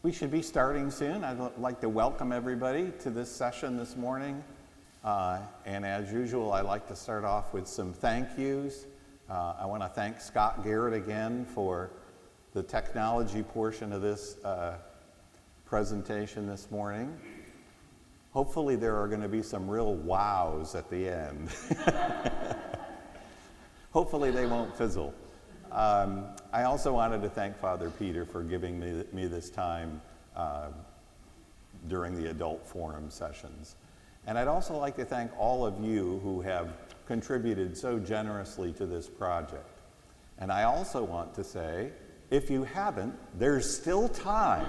We should be starting soon. I'd like to welcome everybody to this session this morning. And as usual, I'd like to start off with some thank yous. I want to thank Scott Garrett again for the technology portion of this presentation this morning. Hopefully there are going to be some real wows at the end. Hopefully they won't fizzle. I also wanted to thank Father Peter for giving me this time during the adult forum sessions. And I'd also like to thank all of you who have contributed so generously to this project. And I also want to say, if you haven't, there's still time.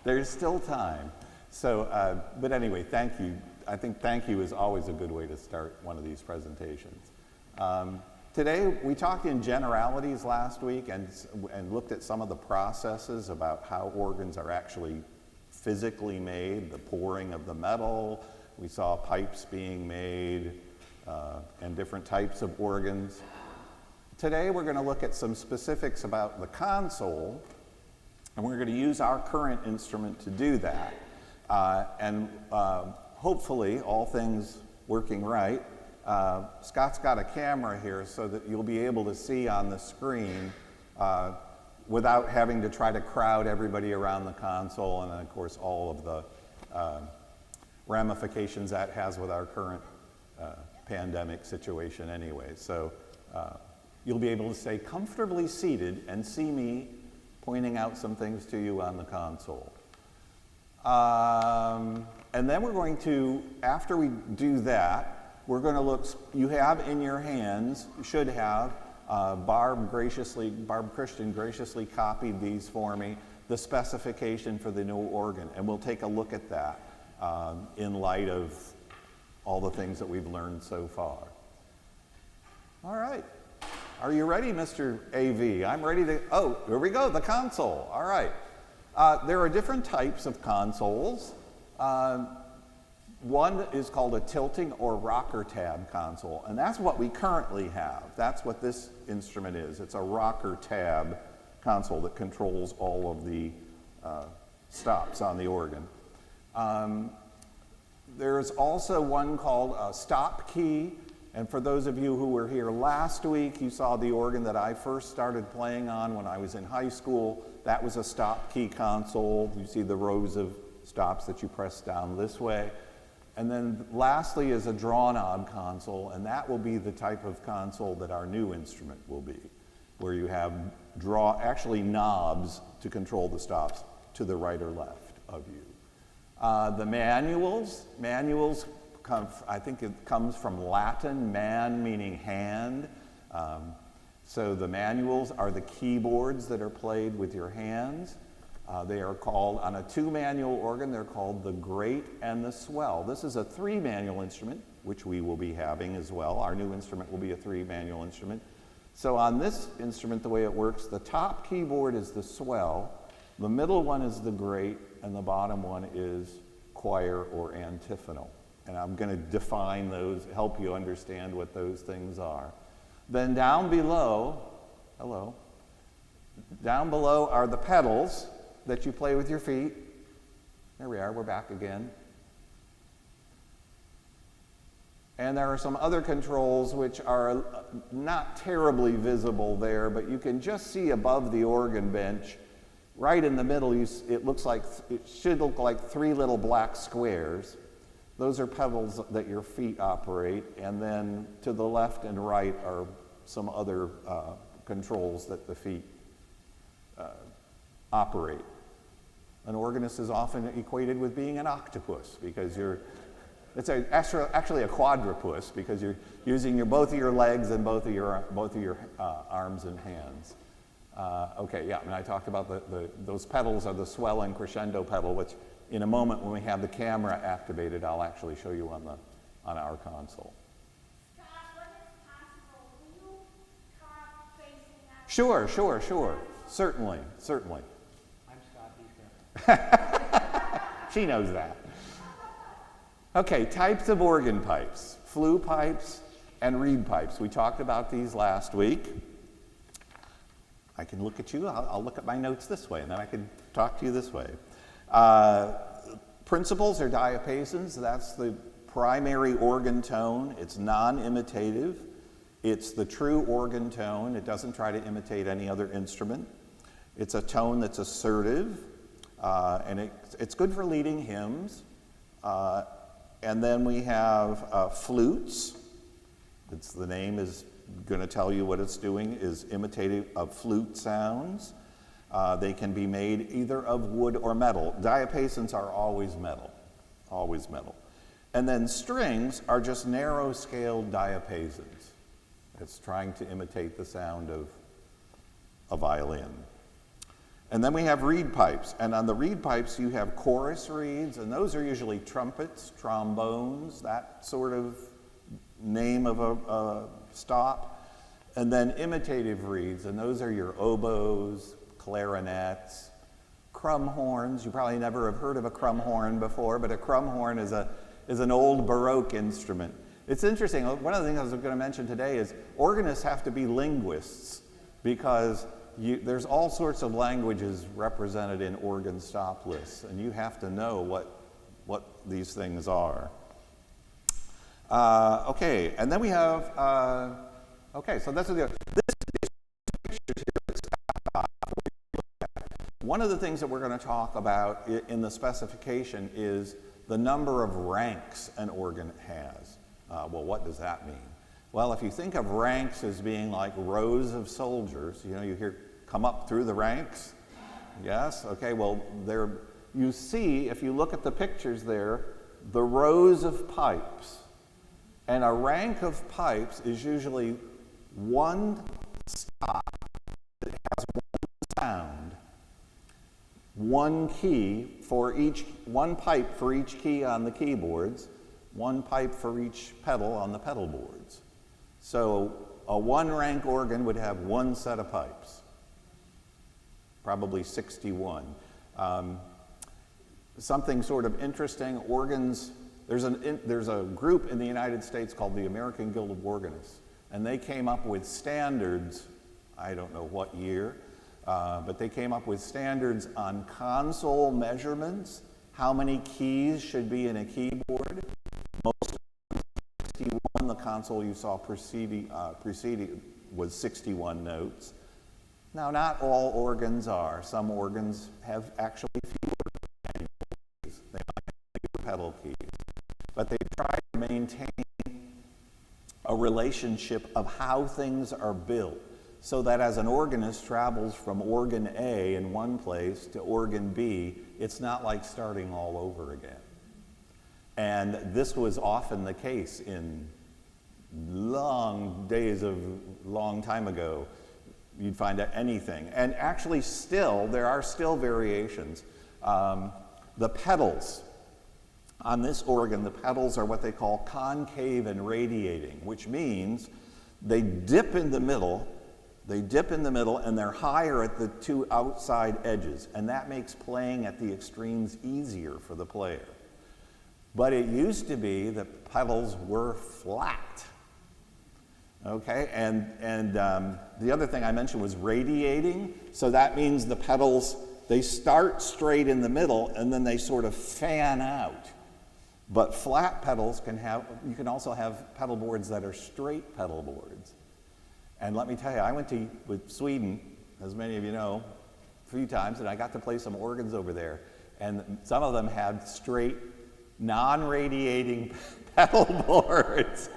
There's still time. So, but anyway, thank you. I think thank you is always a good way to start one of these presentations. Today, we talked in generalities last week and looked at some of the processes about how organs are actually physically made, the pouring of the metal. We saw pipes being made and different types of organs. Today, we're going to look at some specifics about the console, and we're going to use our current instrument to do that. Hopefully, all things working right, Scott's got a camera here so that you'll be able to see on the screen without having to try to crowd everybody around the console, and of course all of the ramifications that has with our current pandemic situation anyway. So you'll be able to stay comfortably seated and see me pointing out some things to you on the console. And then we're going to, after we do that, we're going to look, you have in your hands, you should have, Barb Christian graciously copied these for me, the specification for the new organ, and we'll take a look at that in light of all the things that we've learned so far. All right, are you ready, Mr. AV? I'm ready to, oh, here we go, the console, all right. There are different types of consoles. One is called a tilting or rocker tab console, and that's what we currently have. That's what this instrument is. It's a rocker tab console that controls all of the stops on the organ. There's also one called a stop key, and for those of you who were here last week, you saw the organ that I first started playing on when I was in high school. That was a stop key console. You see the rows of stops that you press down this way. And then lastly is a draw knob console, and that will be the type of console that our new instrument will be, where you have actually knobs to control the stops to the right or left of you. The manuals I think it comes from Latin, man meaning hand. So the manuals are the keyboards that are played with your hands. They are called, on a 2-manual organ, they're called the grate and the swell. This is a 3-manual instrument, which we will be having as well. Our new instrument will be a 3-manual instrument. So on this instrument, the way it works, the top keyboard is the swell, the middle one is the grate, and the bottom one is choir or antiphonal. And I'm going to define those, help you understand what those things are. Then down below, down below are the pedals that you play with your feet. There we are, we're back again. And there are some other controls which are not terribly visible there, but you can just see above the organ bench, right in the middle, it should look like 3 little black squares. Those are pedals that your feet operate, and then to the left and right are some other controls that the feet operate. An organist is often equated with being an octopus because it's actually a quadrupus because you're using both of your legs and both of your arms and hands. Okay, yeah, and I talked about those pedals are the swell and crescendo pedal, which in a moment when we have the camera activated, I'll actually show you on our console. Scott, when it's possible, will you talk facing out? Sure. Certainly. I'm Scott, he's She knows that. Okay, types of organ pipes, flue pipes and reed pipes. We talked about these last week. I can look at you, I'll look at my notes this way, and then I can talk to you this way. Principals are diapasons. That's the primary organ tone. It's non-imitative. It's the true organ tone. It doesn't try to imitate any other instrument. It's a tone that's assertive, and it's good for leading hymns. And then we have flutes. The name is going to tell you what it's doing, is imitative of flute sounds. They can be made either of wood or metal. Diapasons are always metal, always metal. And then strings are just narrow-scaled diapasons. It's trying to imitate the sound of a violin. And then we have reed pipes. And on the reed pipes, you have chorus reeds, and those are usually trumpets, trombones, that sort of name of a stop. And then imitative reeds, and those are your oboes, clarinets, crumb horns. You probably never have heard of a crumb horn before, but a crumb horn is an old Baroque instrument. It's interesting. One of the things I was going to mention today is organists have to be linguists, because there's all sorts of languages represented in organ stop lists, and you have to know what these things are. Okay, and then we have, okay, so this is pictures here. One of the things that we're going to talk about in the specification is the number of ranks an organ has. Well, what does that mean? Well, if you think of ranks as being like rows of soldiers, you know, you hear come up through the ranks. Yes? Okay, well, there you see, if you look at the pictures there, the rows of pipes. And a rank of pipes is usually one stop that has one sound, one key for each, one pipe for each key on the keyboards, one pipe for each pedal on the pedal boards. So a one-rank organ would have one set of pipes, probably 61. Something sort of interesting, organs, there's a group in the United States called the American Guild of Organists, and they came up with standards, I don't know what year, but they came up with standards on console measurements, how many keys should be in a keyboard. Most 61, the console you saw preceding was 61 notes. Now, not all organs are. Some organs have actually fewer keys. They might have fewer pedal keys. But they try to maintain a relationship of how things are built, so that as an organist travels from organ A in one place to organ B, it's not like starting all over again. And this was often the case in long days of long time ago. You'd find anything. And actually still, there are still variations. The pedals. On this organ, the pedals are what they call concave and radiating, which means they dip in the middle, and they're higher at the two outside edges, and that makes playing at the extremes easier for the player. But it used to be that pedals were flat. Okay, and the other thing I mentioned was radiating. So that means the pedals, they start straight in the middle and then they sort of fan out. But flat pedals you can also have pedal boards that are straight pedal boards. And let me tell you, I went with Sweden, as many of you know, a few times, and I got to play some organs over there. And some of them had straight, non-radiating pedal boards.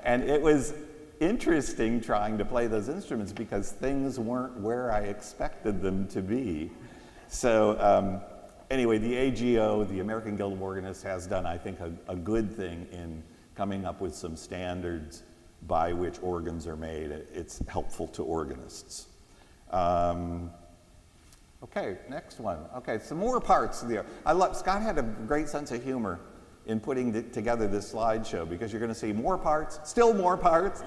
And it was interesting trying to play those instruments because things weren't where I expected them to be. So anyway, the AGO, the American Guild of Organists, has done, I think, a good thing in coming up with some standards by which organs are made. It's helpful to organists. Okay, next one. Okay, some more parts of the. Scott had a great sense of humor in putting together this slideshow because you're going to see more parts, still more parts.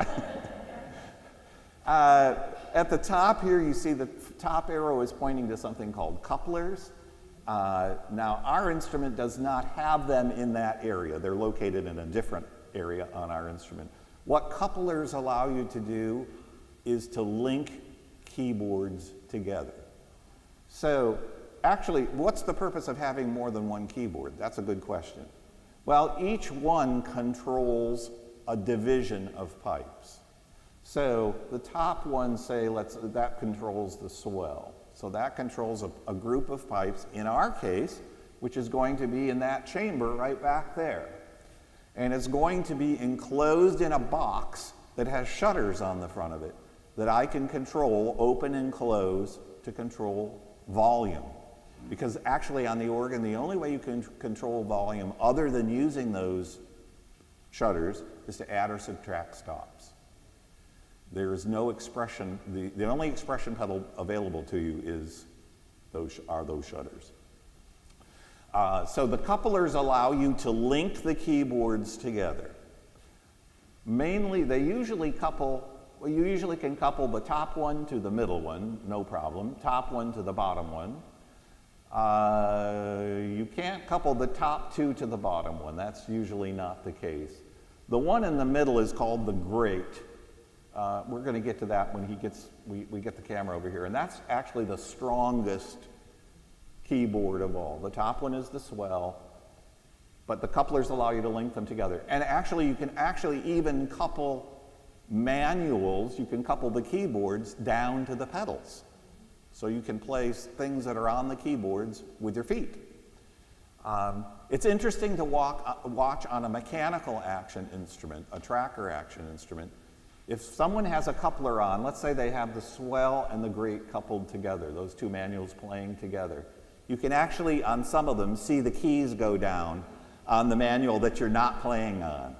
At the top here, you see the top arrow is pointing to something called couplers. Now, our instrument does not have them in that area. They're located in a different area on our instrument. What couplers allow you to do is to link keyboards together. So actually, what's the purpose of having more than one keyboard? That's a good question. Well, each one controls a division of pipes. So the top one, say, that controls the swell. So that controls a group of pipes, in our case, which is going to be in that chamber right back there. And it's going to be enclosed in a box that has shutters on the front of it that I can control, open and close, to control volume. Because actually on the organ, the only way you can control volume other than using those shutters is to add or subtract stops. There is no expression, the only expression pedal available to you are those shutters. So the couplers allow you to link the keyboards together. Mainly, you usually can couple the top one to the middle one, no problem, top one to the bottom one. You can't couple the top two to the bottom one. That's usually not the case. The one in the middle is called the grate. We're going to get to that when we get the camera over here. And that's actually the strongest keyboard of all. The top one is the swell, but the couplers allow you to link them together. And actually, you can even couple manuals. You can couple the keyboards down to the pedals. So you can play things that are on the keyboards with your feet. It's interesting to watch on a mechanical action instrument, a tracker action instrument. If someone has a coupler on, let's say they have the swell and the grate coupled together, those two manuals playing together, you can actually, on some of them, see the keys go down on the manual that you're not playing on.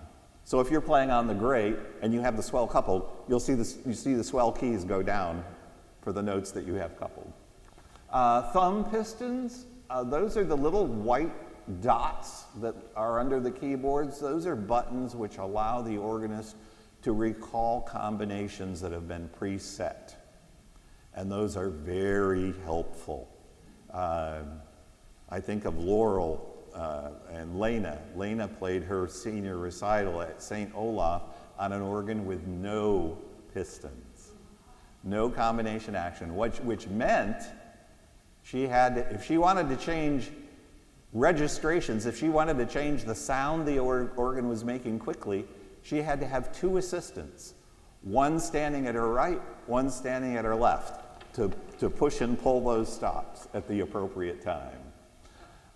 So if you're playing on the grate and you have the swell coupled, you see the swell keys go down for the notes that you have coupled. Thumb pistons, those are the little white dots that are under the keyboards. Those are buttons which allow the organist to recall combinations that have been preset. And those are very helpful. I think of Laurel and Lena. Lena played her senior recital at St. Olaf on an organ with no pistons, no combination action, which meant she had to, if she wanted to change registrations, if she wanted to change the sound the organ was making quickly, she had to have two assistants, one standing at her right, one standing at her left, to push and pull those stops at the appropriate time.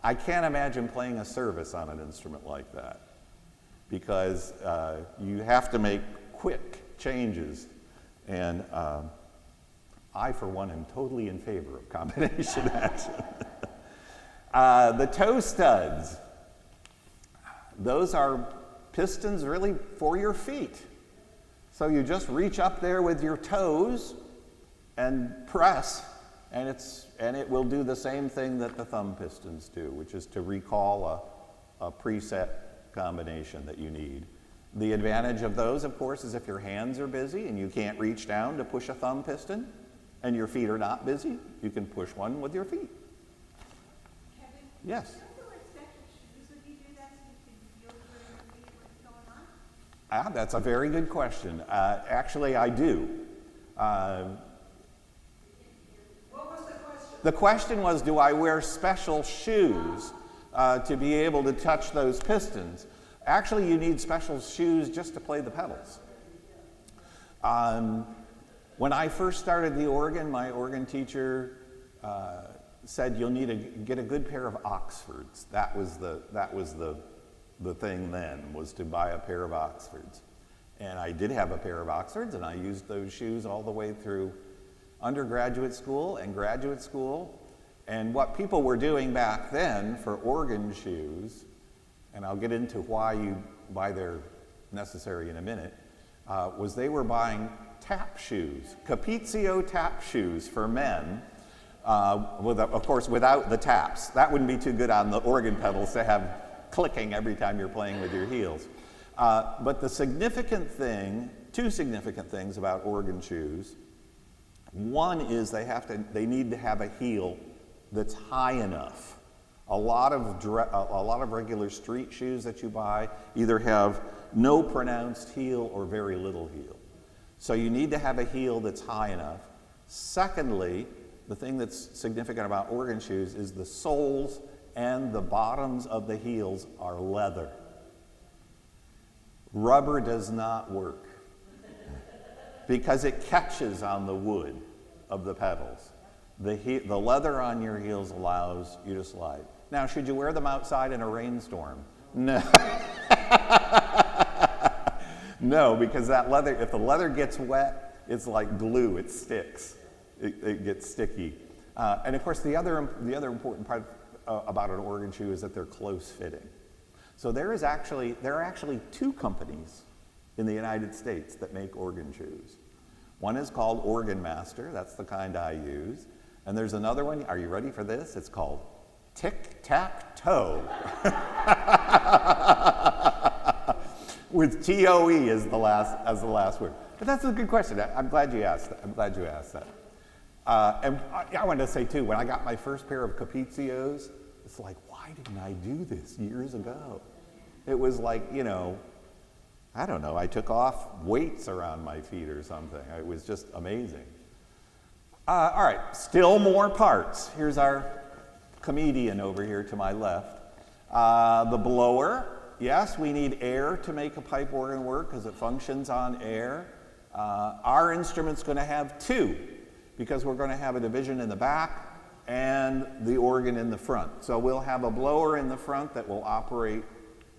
I can't imagine playing a service on an instrument like that, because you have to make quick changes. And I, for one, am totally in favor of combination action. The toe studs, those are pistons really for your feet. So you just reach up there with your toes and press, and it will do the same thing that the thumb pistons do, which is to recall a preset combination that you need. The advantage of those, of course, is if your hands are busy and you can't reach down to push a thumb piston, and your feet are not busy, you can push one with your feet. Kevin? Yes? Do you wear special shoes when you do that so you can feel where your feet what's going on? That's a very good question. Actually, I do. What was the question? The question was, do I wear special shoes to be able to touch those pistons? Actually, you need special shoes just to play the pedals. When I first started the organ, my organ teacher said you'll need to get a good pair of Oxfords. That was the thing then, was to buy a pair of Oxfords. And I did have a pair of Oxfords, and I used those shoes all the way through undergraduate school and graduate school. And what people were doing back then for organ shoes, and I'll get into why they're necessary in a minute, was they were buying tap shoes, Capizio tap shoes for men, of course without the taps. That wouldn't be too good on the organ pedals to have clicking every time you're playing with your heels. But the significant thing, two significant things about organ shoes. One is they need to have a heel that's high enough. A lot of regular street shoes that you buy either have no pronounced heel or very little heel. So you need to have a heel that's high enough. Secondly, the thing that's significant about organ shoes is the soles and the bottoms of the heels are leather. Rubber does not work because it catches on the wood of the pedals. The leather on your heels allows you to slide. Now, should you wear them outside in a rainstorm? No. No, because that leather, if the leather gets wet, it's like glue, it sticks. It gets sticky. And of course, the other important part about an organ shoe is that they're close fitting. So there are actually two companies in the United States that make organ shoes. One is called Organist, that's the kind I use. And there's another one, are you ready for this? It's called Tic-Tac-Toe. With T-O-E as the last word. But that's a good question. I'm glad you asked that. And I wanted to say too, when I got my first pair of Capizios, it's like, why didn't I do this years ago? It was like, I don't know, I took off weights around my feet or something. It was just amazing. All right, still more parts. Here's our comedian over here to my left. The blower. Yes, we need air to make a pipe organ work because it functions on air. Our instrument's going to have two because we're going to have a division in the back and the organ in the front. So we'll have a blower in the front that will operate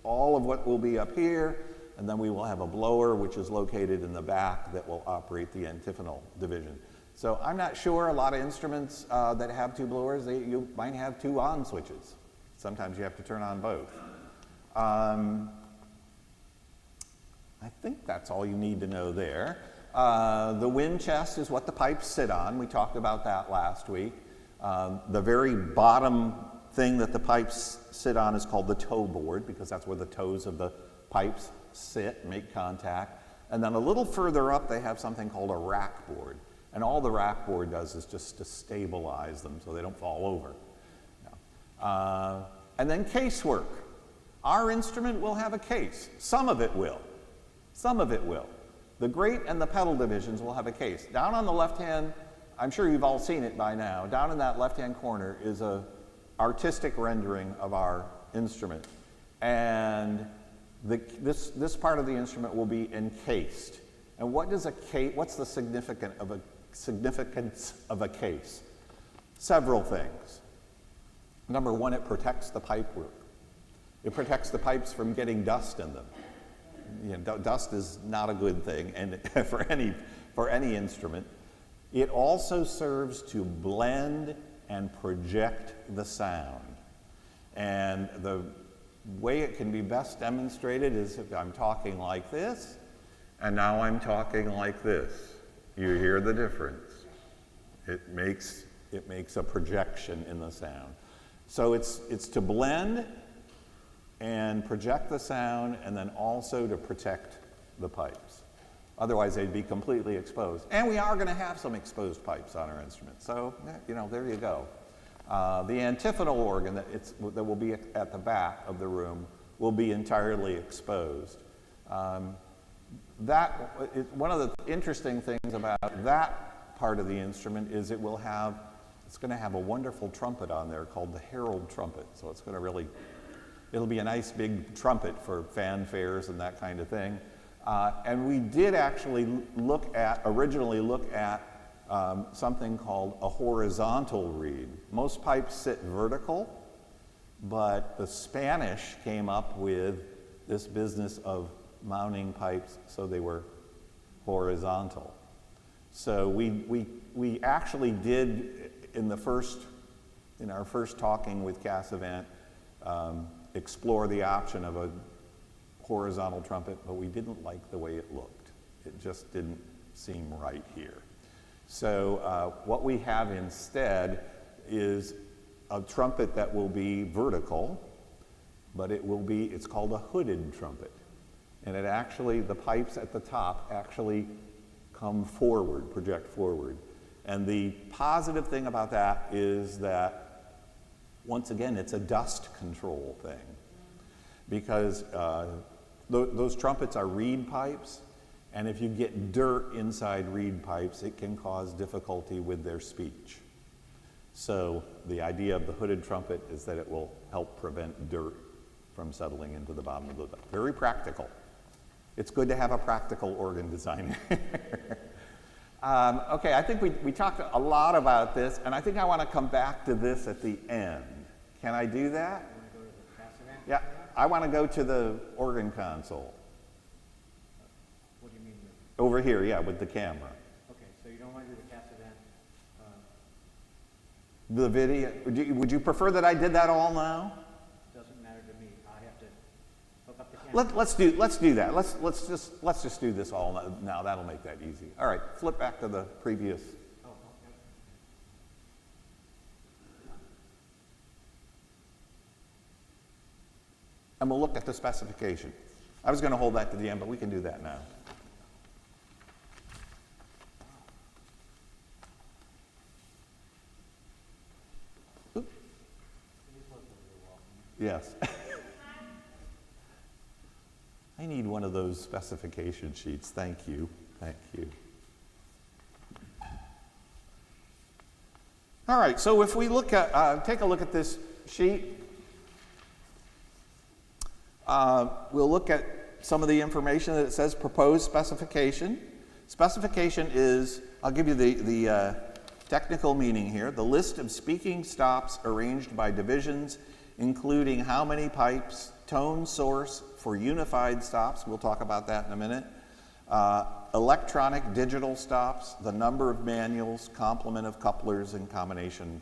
all of what will be up here, and then we will have a blower which is located in the back that will operate the antiphonal division. So I'm not sure, a lot of instruments that have two blowers, you might have two on switches. Sometimes you have to turn on both. I think that's all you need to know there. The wind chest is what the pipes sit on. We talked about that last week. The very bottom thing that the pipes sit on is called the toe board because that's where the toes of the pipes sit, make contact. And then a little further up they have something called a rack board. And all the rack board does is just to stabilize them so they don't fall over. No. And then casework. Our instrument will have a case. Some of it will. Some of it will. The grate and the pedal divisions will have a case. Down on the left hand, I'm sure you've all seen it by now, down in that left-hand corner is a artistic rendering of our instrument. And this part of the instrument will be encased. And what's the significance of a case? Several things. Number one, it protects the pipework. It protects the pipes from getting dust in them. Dust is not a good thing, and for any instrument. It also serves to blend and project the sound. And the way it can be best demonstrated is if I'm talking like this, and now I'm talking like this. You hear the difference. It makes a projection in the sound. So it's to blend and project the sound, and then also to protect the pipes. Otherwise, they'd be completely exposed. And we are going to have some exposed pipes on our instrument. So, there you go. The antiphonal organ that will be at the back of the room will be entirely exposed. One of the interesting things about that part of the instrument is it's going to have a wonderful trumpet on there called the herald trumpet. So it's going to it'll be a nice big trumpet for fanfares and that kind of thing. And we did actually originally look at something called a horizontal reed. Most pipes sit vertical, but the Spanish came up with this business of mounting pipes so they were horizontal. So we actually did in our first talking with Cassavant explore the option of a horizontal trumpet, but we didn't like the way it looked. It just didn't seem right here. So what we have instead is a trumpet that will be vertical, but it's called a hooded trumpet. And the pipes at the top actually come forward, project forward. And the positive thing about that is that, once again, it's a dust control thing. Because those trumpets are reed pipes, And if you get dirt inside reed pipes, it can cause difficulty with their speech. So the idea of the hooded trumpet is that it will help prevent dirt from settling into the bottom of the pipe. Very practical. It's good to have a practical organ designer. Okay, I think we talked a lot about this, and I think I want to come back to this at the end. Can I do that? You want to go to the passive end? Yeah, I want to go to the organ console. What do you mean? Over here, yeah, with the camera. Okay, so you don't want to do the passive end. The video, would you prefer that I did that all now? Doesn't matter to me. I have to hook up the camera. Let's do that. Let's just do this all now. That'll make that easy. All right, flip back to the previous. Oh, okay. And we'll look at the specification. I was going to hold that to the end, but we can do that now. Oop. Yes. I need one of those specification sheets. Thank you. Thank you. All right, so if we look at, take a look at this sheet, we'll look at some of the information that it says proposed specification. Specification is, I'll give you the technical meaning here, the list of speaking stops arranged by divisions, including how many pipes, tone source for unified stops, we'll talk about that in a minute, electronic digital stops, the number of manuals, complement of couplers and combination,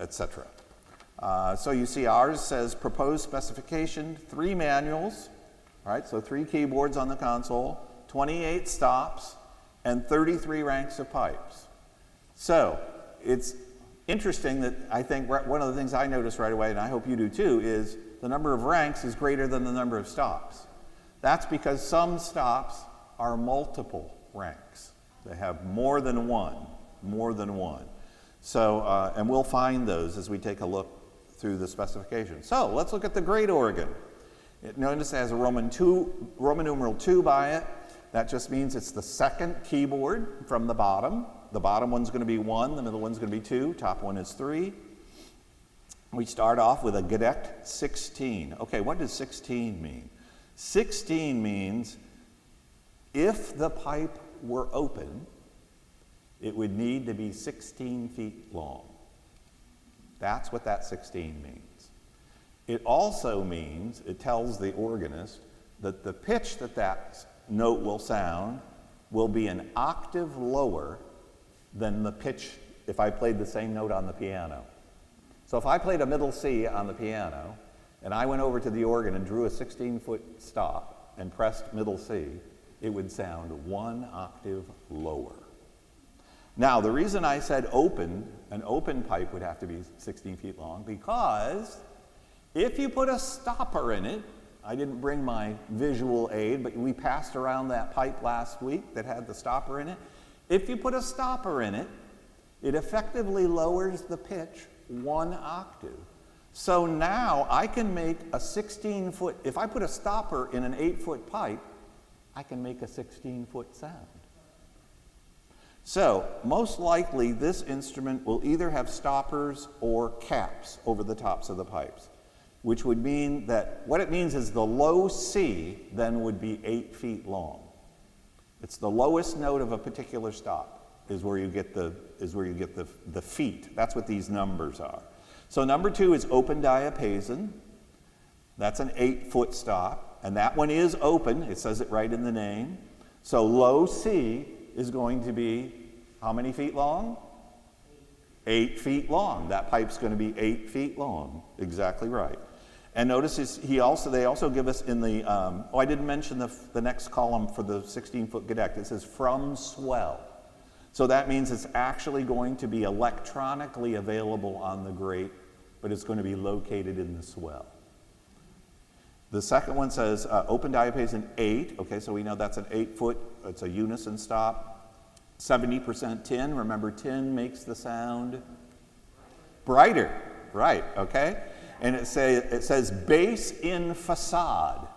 etc. So you see ours says proposed specification, 3 manuals, all right, so 3 keyboards on the console, 28 stops, and 33 ranks of pipes. So it's interesting that I think one of the things I noticed right away, and I hope you do too, is the number of ranks is greater than the number of stops. That's because some stops are multiple ranks. They have more than one. So, and we'll find those as we take a look through the specification. So let's look at the great organ. Notice it has a Roman numeral 2 by it. That just means it's the second keyboard from the bottom. The bottom one's going to be 1, the middle one's going to be 2, top one is 3. We start off with a Gedeckt 16. Okay, what does 16 mean? 16 means if the pipe were open, it would need to be 16 feet long. That's what that 16 means. It also means, it tells the organist that the pitch that note will sound will be an octave lower than the pitch if I played the same note on the piano. So if I played a middle C on the piano, and I went over to the organ and drew a 16-foot stop and pressed middle C, it would sound 1 octave lower. Now, the reason I said open, an open pipe would have to be 16 feet long, because if you put a stopper in it, I didn't bring my visual aid, but we passed around that pipe last week that had the stopper in it. If you put a stopper in it, it effectively lowers the pitch 1 octave. So now I can make a 16-foot, if I put a stopper in an 8-foot pipe, I can make a 16-foot sound. So most likely this instrument will either have stoppers or caps over the tops of the pipes, which would mean that, what it means is the low C then would be 8 feet long. It's the lowest note of a particular stop is where you get the feet. That's what these numbers are. So number 2 is open diapason. That's an 8-foot stop, and that one is open. It says it right in the name. So low C is going to be how many feet long? 8 feet long. That pipe's going to be 8 feet long. Exactly right. And notice they also give us in the, I didn't mention the next column for the 16-foot Gedeckt. It says from swell. So that means it's actually going to be electronically available on the grate, but it's going to be located in the swell. The second one says open diapason 8. Okay, so we know that's an 8-foot, it's a unison stop. 70% tin. Remember, tin makes the sound brighter. Right, okay? And it says bass in facade.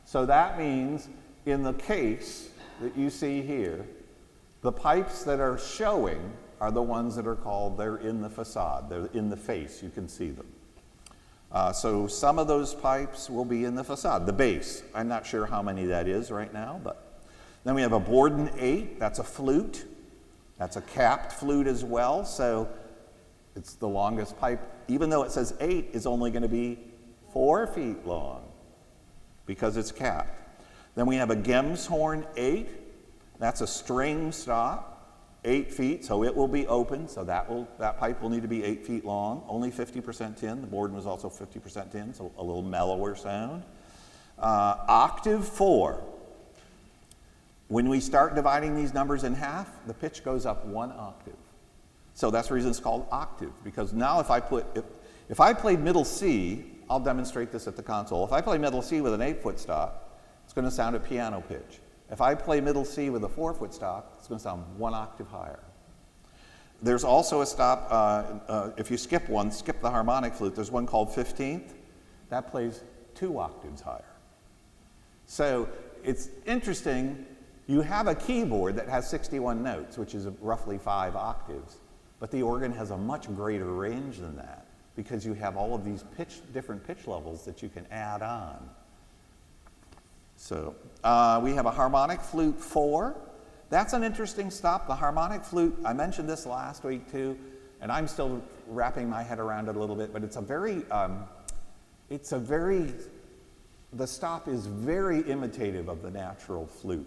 So that means in the case, that you see here, the pipes that are showing are the ones that are called, they're in the facade, they're in the face, you can see them. So some of those pipes will be in the facade, the bass. I'm not sure how many that is right now, but then we have a Borden 8, that's a flute. That's a capped flute as well, so it's the longest pipe. Even though it says 8, it's only going to be 4 feet long because it's capped. Then we have a Gemshorn 8. That's a string stop, 8 feet, so it will be open. So that pipe will need to be 8 feet long, only 50% tin. The Borden was also 50% tin, so a little mellower sound. Octave 4. When we start dividing these numbers in half, the pitch goes up 1 octave. So that's the reason it's called octave, because now if I played middle C, I'll demonstrate this at the console. If I play middle C with an 8-foot stop, it's going to sound at piano pitch. If I play middle C with a 4-foot stop, it's going to sound 1 octave higher. There's also a stop, if you skip one, skip the harmonic flute, there's one called 15th. That plays 2 octaves higher. So it's interesting, you have a keyboard that has 61 notes, which is roughly 5 octaves, but the organ has a much greater range than that because you have all of these different pitch levels that you can add on. So we have a harmonic flute 4. That's an interesting stop. The harmonic flute, I mentioned this last week too, and I'm still wrapping my head around it a little bit, but the stop is very imitative of the natural flute.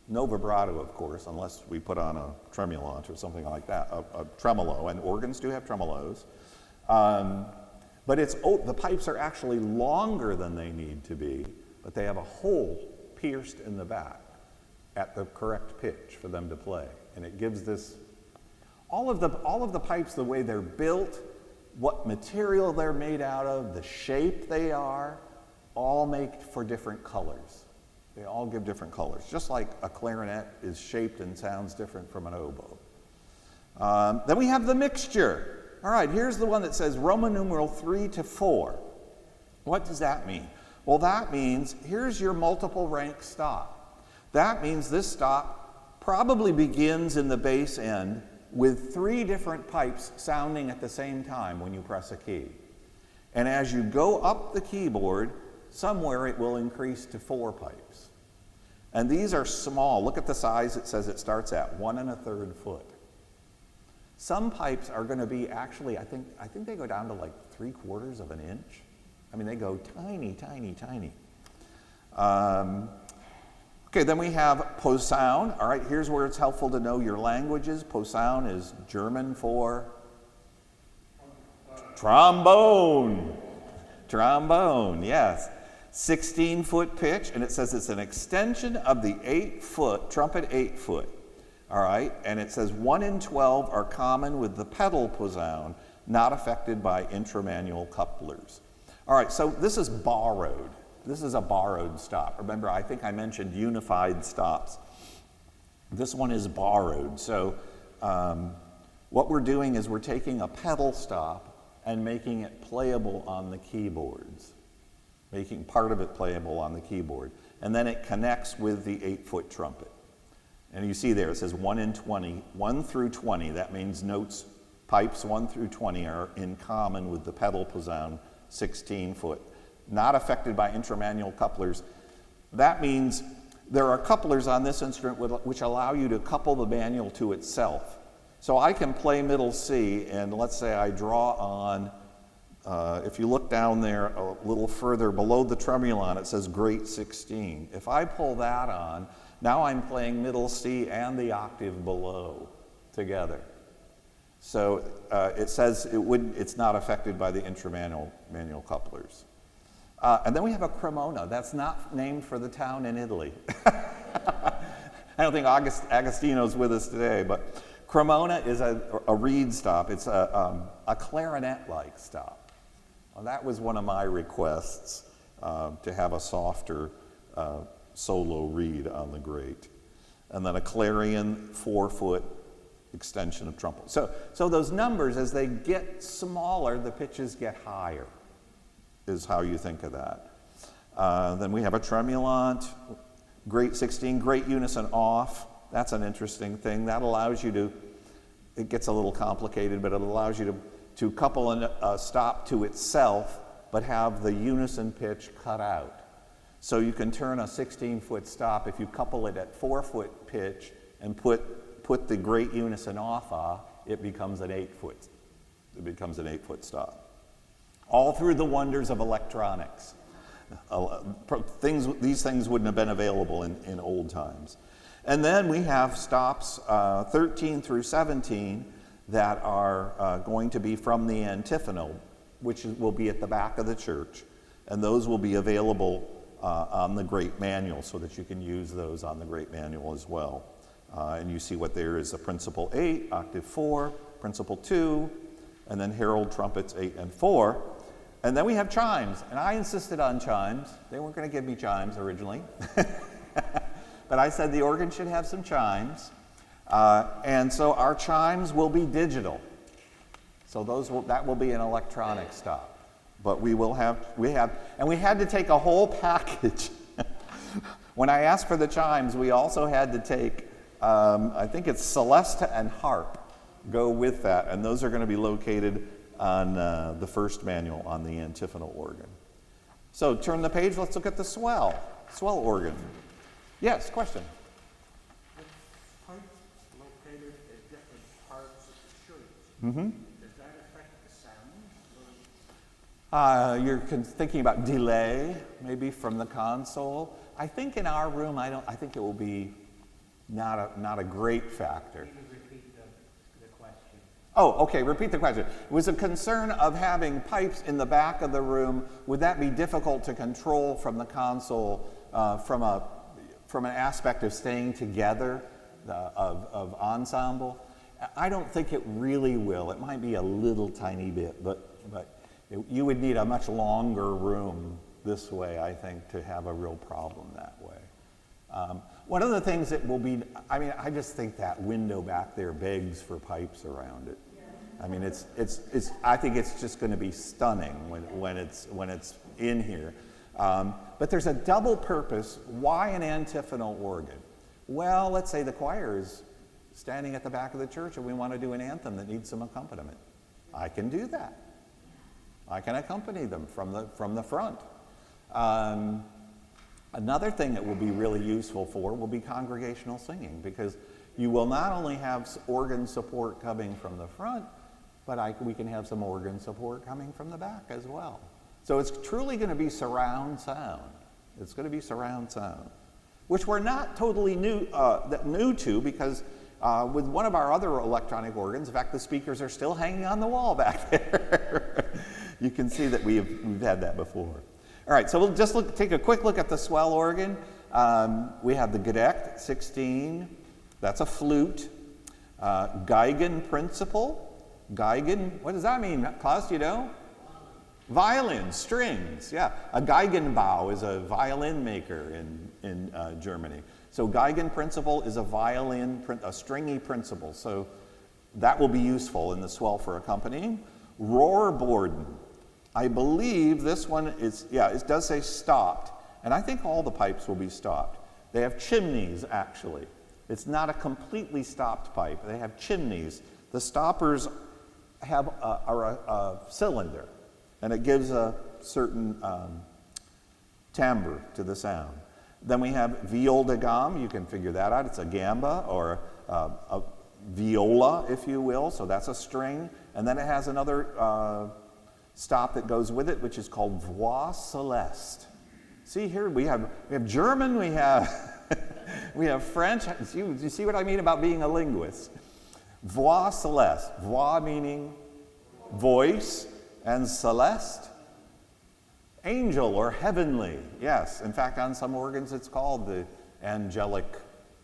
No vibrato, of course, unless we put on a tremulant or something like that, a tremolo, and organs do have tremolos. But the pipes are actually longer than they need to be, but they have a hole pierced in the back at the correct pitch for them to play. And it gives this, all of the pipes, the way they're built, what material they're made out of, the shape they are, all make for different colors. They all give different colors, just like a clarinet is shaped and sounds different from an oboe. Then we have the mixture. All right, here's the one that says Roman numeral 3 to 4. What does that mean? Well, that means here's your multiple rank stop. That means this stop probably begins in the bass end with 3 different pipes sounding at the same time when you press a key. And as you go up the keyboard, somewhere it will increase to 4 pipes. And these are small. Look at the size it says it starts at, 1 1/3 foot. Some pipes are going to be actually, I think they go down to like 3/4 of an inch. I mean, they go tiny, tiny, tiny. Okay, then we have Postsound. All right, here's where it's helpful to know your languages. Postsound is German for trombone. Trombone, yes. 16-foot pitch, and it says it's an extension of the 8-foot, trumpet 8-foot. All right, and it says 1 in 12 are common with the pedal Postsound, not affected by intramanual couplers. All right, so this is borrowed. This is a borrowed stop. Remember, I think I mentioned unified stops. This one is borrowed. So what we're doing is we're taking a pedal stop and making it playable on the keyboards, making part of it playable on the keyboard. And then it connects with the 8-foot trumpet. And you see there, it says 1 in 20, 1 through 20. That means notes, pipes 1 through 20 are in common with the pedal Postsound 16-foot, not affected by intramanual couplers. That means there are couplers on this instrument which allow you to couple the manual to itself. So I can play middle C, and let's say I draw on, if you look down there a little further below the tremulant, it says Great 16. If I pull that on, now I'm playing middle C and the octave below together. So it says it's not affected by the intramanual couplers. And then we have a Cremona. That's not named for the town in Italy. I don't think Agostino's with us today, but Cremona is a reed stop. It's a clarinet-like stop. Well, that was one of my requests, to have a softer solo reed on the grate. And then a clarion 4-foot extension of trumpet. So those numbers, as they get smaller, the pitches get higher, is how you think of that. Then we have a tremulant. great 16, great unison off. That's an interesting thing. That allows you to, it gets a little complicated, but it allows you to couple a stop to itself, but have the unison pitch cut out. So you can turn a 16-foot stop, if you couple it at 4-foot pitch and put the great unison off, it becomes an 8-foot. It becomes an 8-foot stop. All through the wonders of electronics. These things wouldn't have been available in old times. And then we have stops 13 through 17 that are going to be from the antiphonal, which will be at the back of the church. And those will be available on the Great Manual, so that you can use those on the Great Manual as well. And you see what there is: a principal 8, octave 4, principal 2, and then herald trumpets 8 and 4. And then we have chimes, and I insisted on chimes. They weren't going to give me chimes originally. But I said the organ should have some chimes. And so our chimes will be digital. So that will be an electronic stop. But we had to take a whole package. When I asked for the chimes, we also had to take, I think it's Celeste and harp go with that. And those are going to be located on the first manual on the antiphonal organ. So turn the page, let's look at the swell organ. Yes, question? With pipes located at different parts of the church, Mm-hmm. does that affect the sound? You're thinking about delay, maybe from the console. I think in our room, I think it will be not a great factor. Can you repeat the question? Oh, okay, repeat the question. It was a concern of having pipes in the back of the room. Would that be difficult to control from the console from an aspect of staying together, of ensemble? I don't think it really will. It might be a little tiny bit, but you would need a much longer room this way, I think, to have a real problem that way. One of the things that will be, I just think that window back there begs for pipes around it. I mean, I think it's just going to be stunning when it's in here. But there's a double purpose. Why an antiphonal organ? Well, let's say the choir is standing at the back of the church and we want to do an anthem that needs some accompaniment. I can do that. I can accompany them from the front. Another thing that will be really useful will be congregational singing, because you will not only have organ support coming from the front, but we can have some organ support coming from the back as well. So it's truly going to be surround sound. It's going to be surround sound, which we're not totally new to, because with one of our other electronic organs, in fact, the speakers are still hanging on the wall back there. You can see that we've had that before. All right, so we'll just take a quick look at the swell organ. We have the Gedeckt 16. That's a flute. Geigen principal. Geigen, what does that mean? Klaus, do you know? Violin, strings, yeah. A Geigenbau is a violin maker in Germany. So Geigen principal is a stringy principal. So that will be useful in the swell for accompanying. Rohrborden. I believe this one it does say stopped, and I think all the pipes will be stopped. They have chimneys, actually. It's not a completely stopped pipe. They have chimneys. The stoppers have a cylinder, and it gives a certain timbre to the sound. Then we have viol de gamme. You can figure that out. It's a gamba, or a viola, if you will. So that's a string. And then it has another stop that goes with it, which is called voix celeste. See here, we have German, we have we have French. You see what I mean about being a linguist? Voix celeste. Voix meaning voice, and celeste, angel or heavenly. Yes, in fact, on some organs it's called the angelic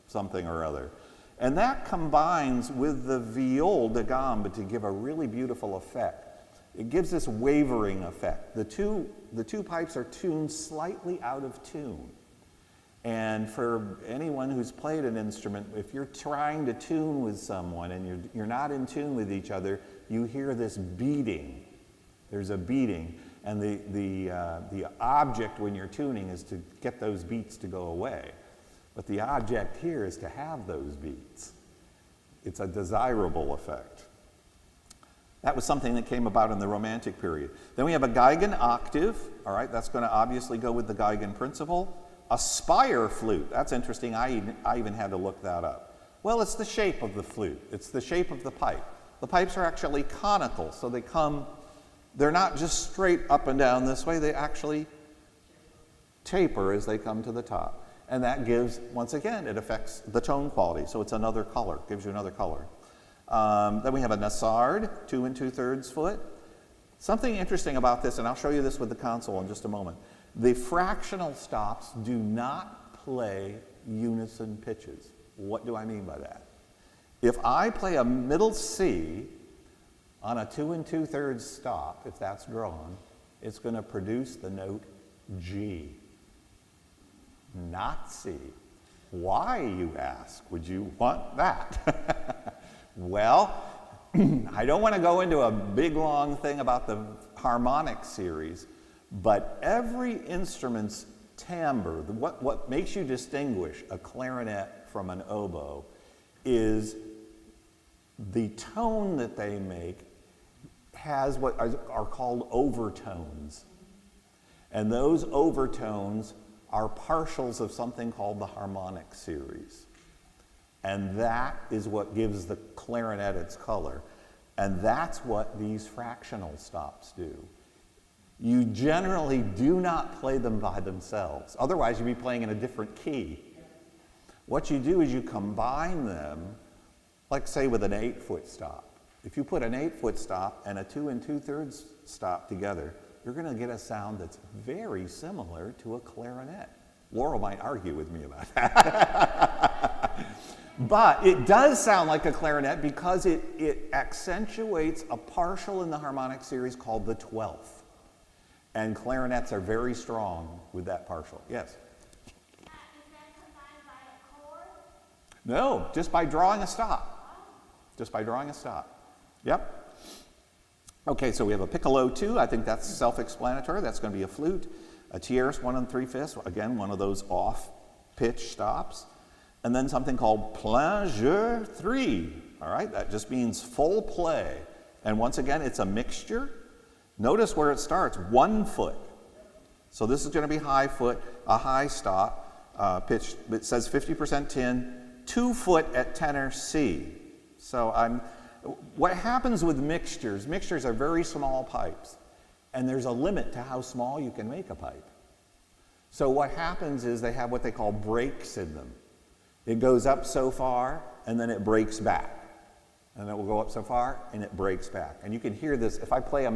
something or other. And that combines with the viol de gamme to give a really beautiful effect. It gives this wavering effect. The two pipes are tuned slightly out of tune. And for anyone who's played an instrument, if you're trying to tune with someone and you're not in tune with each other, you hear this beating. There's a beating. And the object when you're tuning is to get those beats to go away. But the object here is to have those beats. It's a desirable effect. That was something that came about in the Romantic period. Then we have a Geigen octave, all right, that's going to obviously go with the Geigen principle. A spire flute, that's interesting, I even had to look that up. Well, it's the shape of the flute, it's the shape of the pipe. The pipes are actually conical, so they're not just straight up and down this way, they actually taper as they come to the top. And that gives, once again, it affects the tone quality, so it's another color, gives you another color. Then we have a Nassard, 2 2/3 foot. Something interesting about this, and I'll show you this with the console in just a moment. The fractional stops do not play unison pitches. What do I mean by that? If I play a middle C on a 2 2/3 stop, if that's drawn, it's going to produce the note G, not C. Why, you ask, would you want that? Well, I don't want to go into a big long thing about the harmonic series, but every instrument's timbre, what makes you distinguish a clarinet from an oboe is the tone that they make has what are called overtones. And those overtones are partials of something called the harmonic series. And that is what gives the clarinet its color. And that's what these fractional stops do. You generally do not play them by themselves. Otherwise, you'd be playing in a different key. What you do is you combine them, like say with an 8-foot stop. If you put an 8-foot stop and a 2 2/3 stop together, you're going to get a sound that's very similar to a clarinet. Laurel might argue with me about that. But it does sound like a clarinet because it accentuates a partial in the harmonic series called the 12th. And clarinets are very strong with that partial. Yes? Is that combined by a chord? No, just by drawing a stop. Just by drawing a stop. Yep. Okay, so we have a piccolo 2. I think that's self-explanatory. That's going to be a flute. A tierce 1 3/5. Again, one of those off-pitch stops. And then something called plein jeu 3. All right, that just means full play. And once again, it's a mixture. Notice where it starts, 1 foot. So this is going to be high foot, a high stop, pitch. It says 50% tin, 2 foot at tenor C. So what happens with mixtures are very small pipes. And there's a limit to how small you can make a pipe. So what happens is they have what they call breaks in them. It goes up so far, and then it breaks back. And it will go up so far, and it breaks back. And you can hear this. If I play on a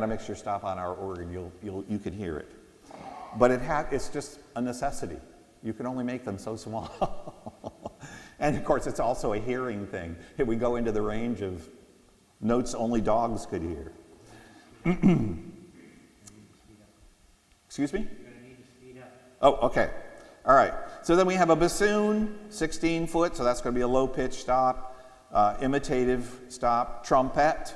mixture stop on our organ, you can hear it. But it's just a necessity. You can only make them so small. And of course, it's also a hearing thing. Here we go into the range of notes only dogs could hear. Excuse me? You're going to need to speed up. Oh, okay. All right. So then we have a bassoon, 16 foot, so that's going to be a low pitch stop. Imitative stop. Trumpet,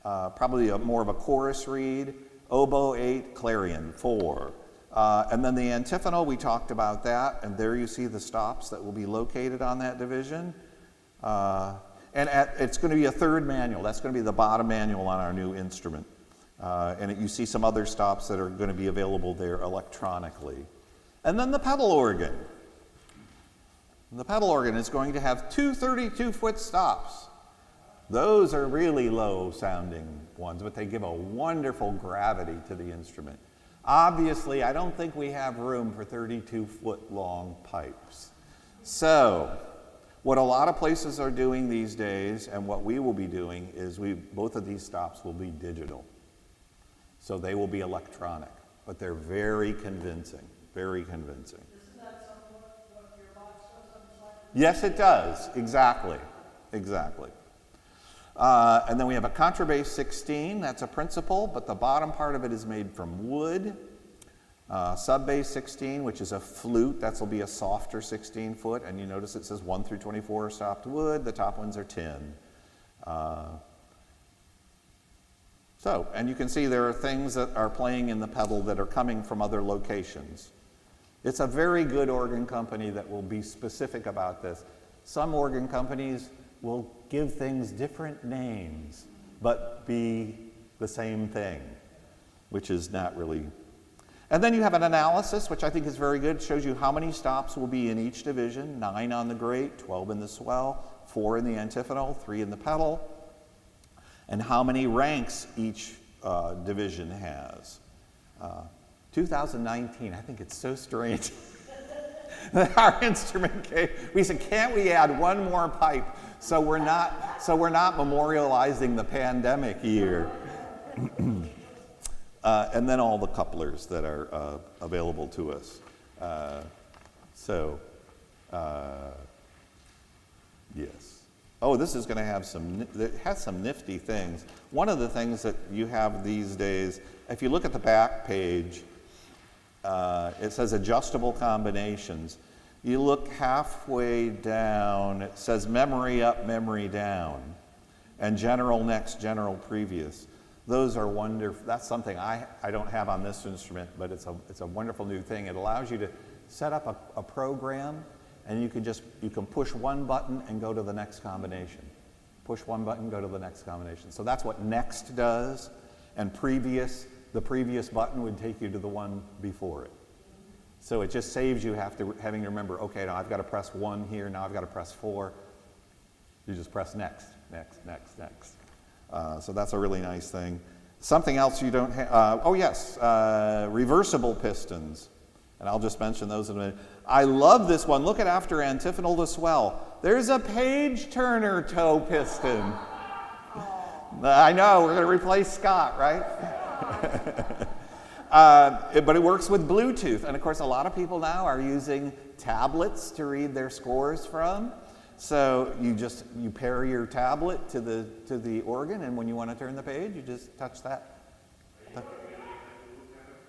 probably more of a chorus reed. Oboe 8, clarion 4. And then the antiphonal, we talked about that, and there you see the stops that will be located on that division. It's going to be a third manual. That's going to be the bottom manual on our new instrument. You see some other stops that are going to be available there electronically. And then the pedal organ. The pedal organ is going to have 2 32-foot stops. Those are really low sounding ones, but they give a wonderful gravity to the instrument. Obviously, I don't think we have room for 32-foot long pipes. So, what a lot of places are doing these days, and what we will be doing, is both of these stops will be digital. So they will be electronic, but they're very convincing, very convincing. Isn't that somewhat what your box does on the side? Yes, it does. Exactly. Exactly. And then we have a contrabass 16. That's a principal, but the bottom part of it is made from wood. Subbass 16, which is a flute. That will be a softer 16-foot. And you notice it says 1 through 24 soft wood. The top ones are tin. And you can see there are things that are playing in the pedal that are coming from other locations. It's a very good organ company that will be specific about this. Some organ companies will give things different names, but be the same thing, which is not really. And then you have an analysis, which I think is very good. It shows you how many stops will be in each division, 9 on the great, 12 in the swell, 4 in the antiphonal, 3 in the pedal, and how many ranks each division has. 2019, I think it's so strange. Our instrument came, we said, can't we add one more pipe so we're not memorializing the pandemic year? And then all the couplers that are available to us. Yes. Oh, this is going to have it has some nifty things. One of the things that you have these days, if you look at the back page, it says adjustable combinations. You look halfway down, it says memory up, memory down, and general next, general previous. Those are wonderful. That's something I don't have on this instrument, but it's a wonderful new thing. It allows you to set up a program, and you can push one button and go to the next combination. Push one button, go to the next combination. So that's what next does, and the previous button would take you to the one before it. So it just saves you having to remember, okay, now I've got to press 1 here, now I've got to press 4. You just press next, next, next, next. So that's a really nice thing. Something else you don't have, reversible pistons. And I'll just mention those in a minute. I love this one. Look at after antiphonal to swell. There's a page turner toe piston. I know, we're going to replace Scott, right? But it works with Bluetooth. And of course, a lot of people now are using tablets to read their scores from. So you pair your tablet to the organ, and when you want to turn the page, you just touch that.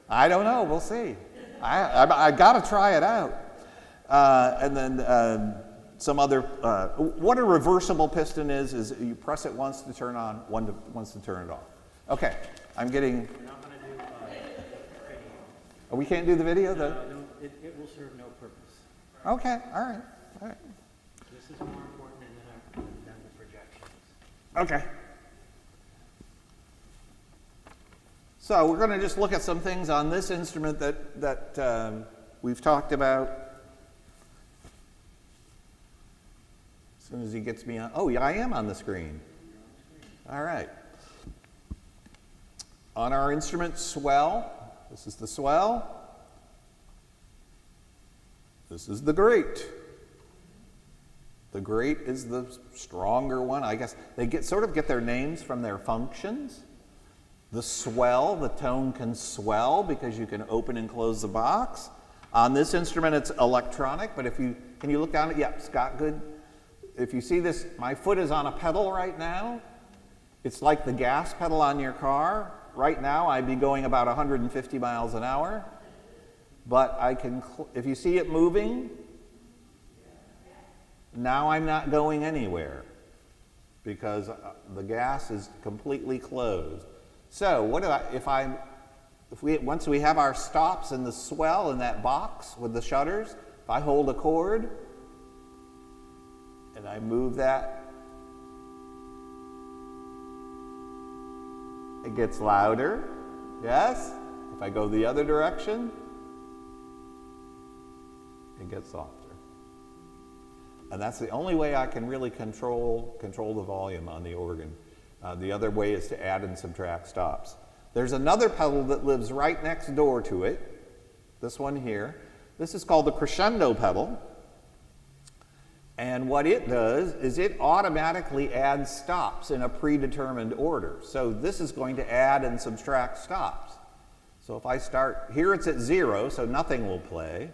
I don't know. We'll see. I got to try it out. And then some other. What a reversible piston is you press it once to turn on, once to turn it off. Okay, I'm getting. We're not going to do video. Oh, we can't do the video though. No, it will serve no purpose. Okay. All right. This is more important than the projections. Okay. So we're going to just look at some things on this instrument that we've talked about. As soon as he gets me on. Oh, yeah, I am on the screen. All right. On our instrument swell, this is the swell. This is the great. The great is the stronger one. I guess they sort of get their names from their functions. The swell, the tone can swell because you can open and close the box. On this instrument, it's electronic, but can you look down at, yeah, Scott, good. If you see this, my foot is on a pedal right now. It's like the gas pedal on your car. Right now, I'd be going about 150 miles an hour. But if you see it moving, now I'm not going anywhere because the gas is completely closed. So once we have our stops in the swell in that box with the shutters, if I hold a chord and I move that, it gets louder. Yes? If I go the other direction, it gets softer. And that's the only way I can really control the volume on the organ. The other way is to add and subtract stops. There's another pedal that lives right next door to it, this one here. This is called the crescendo pedal. And what it does is it automatically adds stops in a predetermined order. So this is going to add and subtract stops. So if I start, here it's at 0, so nothing will play.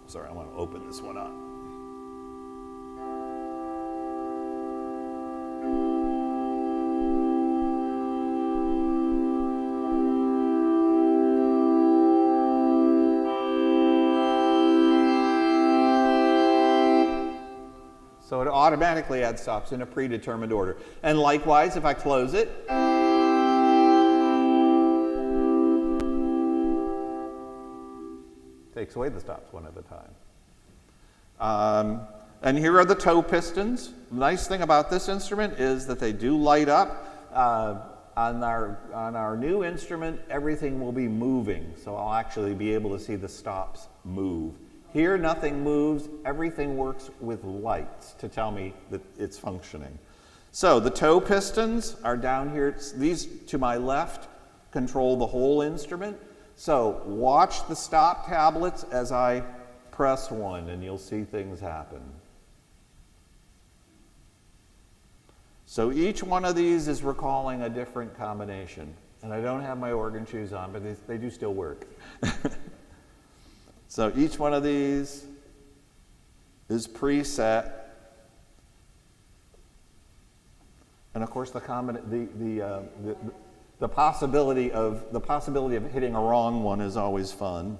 Sorry, I want to open this one up. So it automatically adds stops in a predetermined order. And likewise, if I close it, takes away the stops one at a time. And here are the toe pistons. The nice thing about this instrument is that they do light up. On our new instrument, everything will be moving, so I'll actually be able to see the stops move. Here, nothing moves. Everything works with lights to tell me that it's functioning. So the toe pistons are down here. These to my left control the whole instrument. So watch the stop tablets as I press one, and you'll see things happen. So each one of these is recalling a different combination. And I don't have my organ shoes on, but they do still work. So each one of these is preset. And of course the possibility of hitting a wrong one is always fun.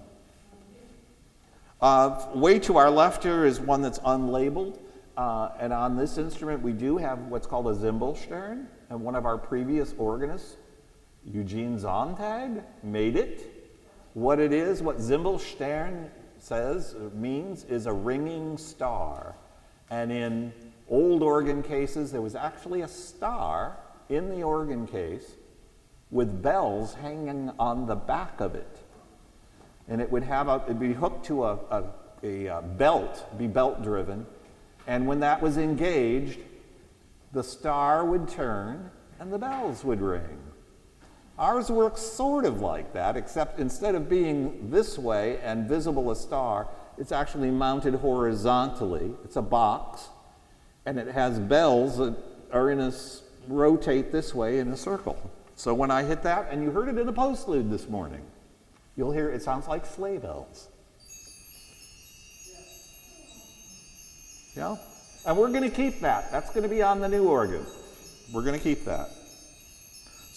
Way to our left here is one that's unlabeled. And on this instrument, we do have what's called a Zimbelstern, and one of our previous organists, Eugene Zontag, made it. What it is, what Zimbelstern means, is a ringing star. And in old organ cases, there was actually a star in the organ case with bells hanging on the back of it. And it would it'd be hooked to a belt, be belt driven. And when that was engaged, the star would turn and the bells would ring. Ours works sort of like that, except instead of being this way and visible a star, it's actually mounted horizontally. It's a box, and it has bells that are rotate this way in a circle. So when I hit that, and you heard it in the postlude this morning, you'll hear it sounds like sleigh bells. Yeah? And we're going to keep that. That's going to be on the new organ. We're going to keep that.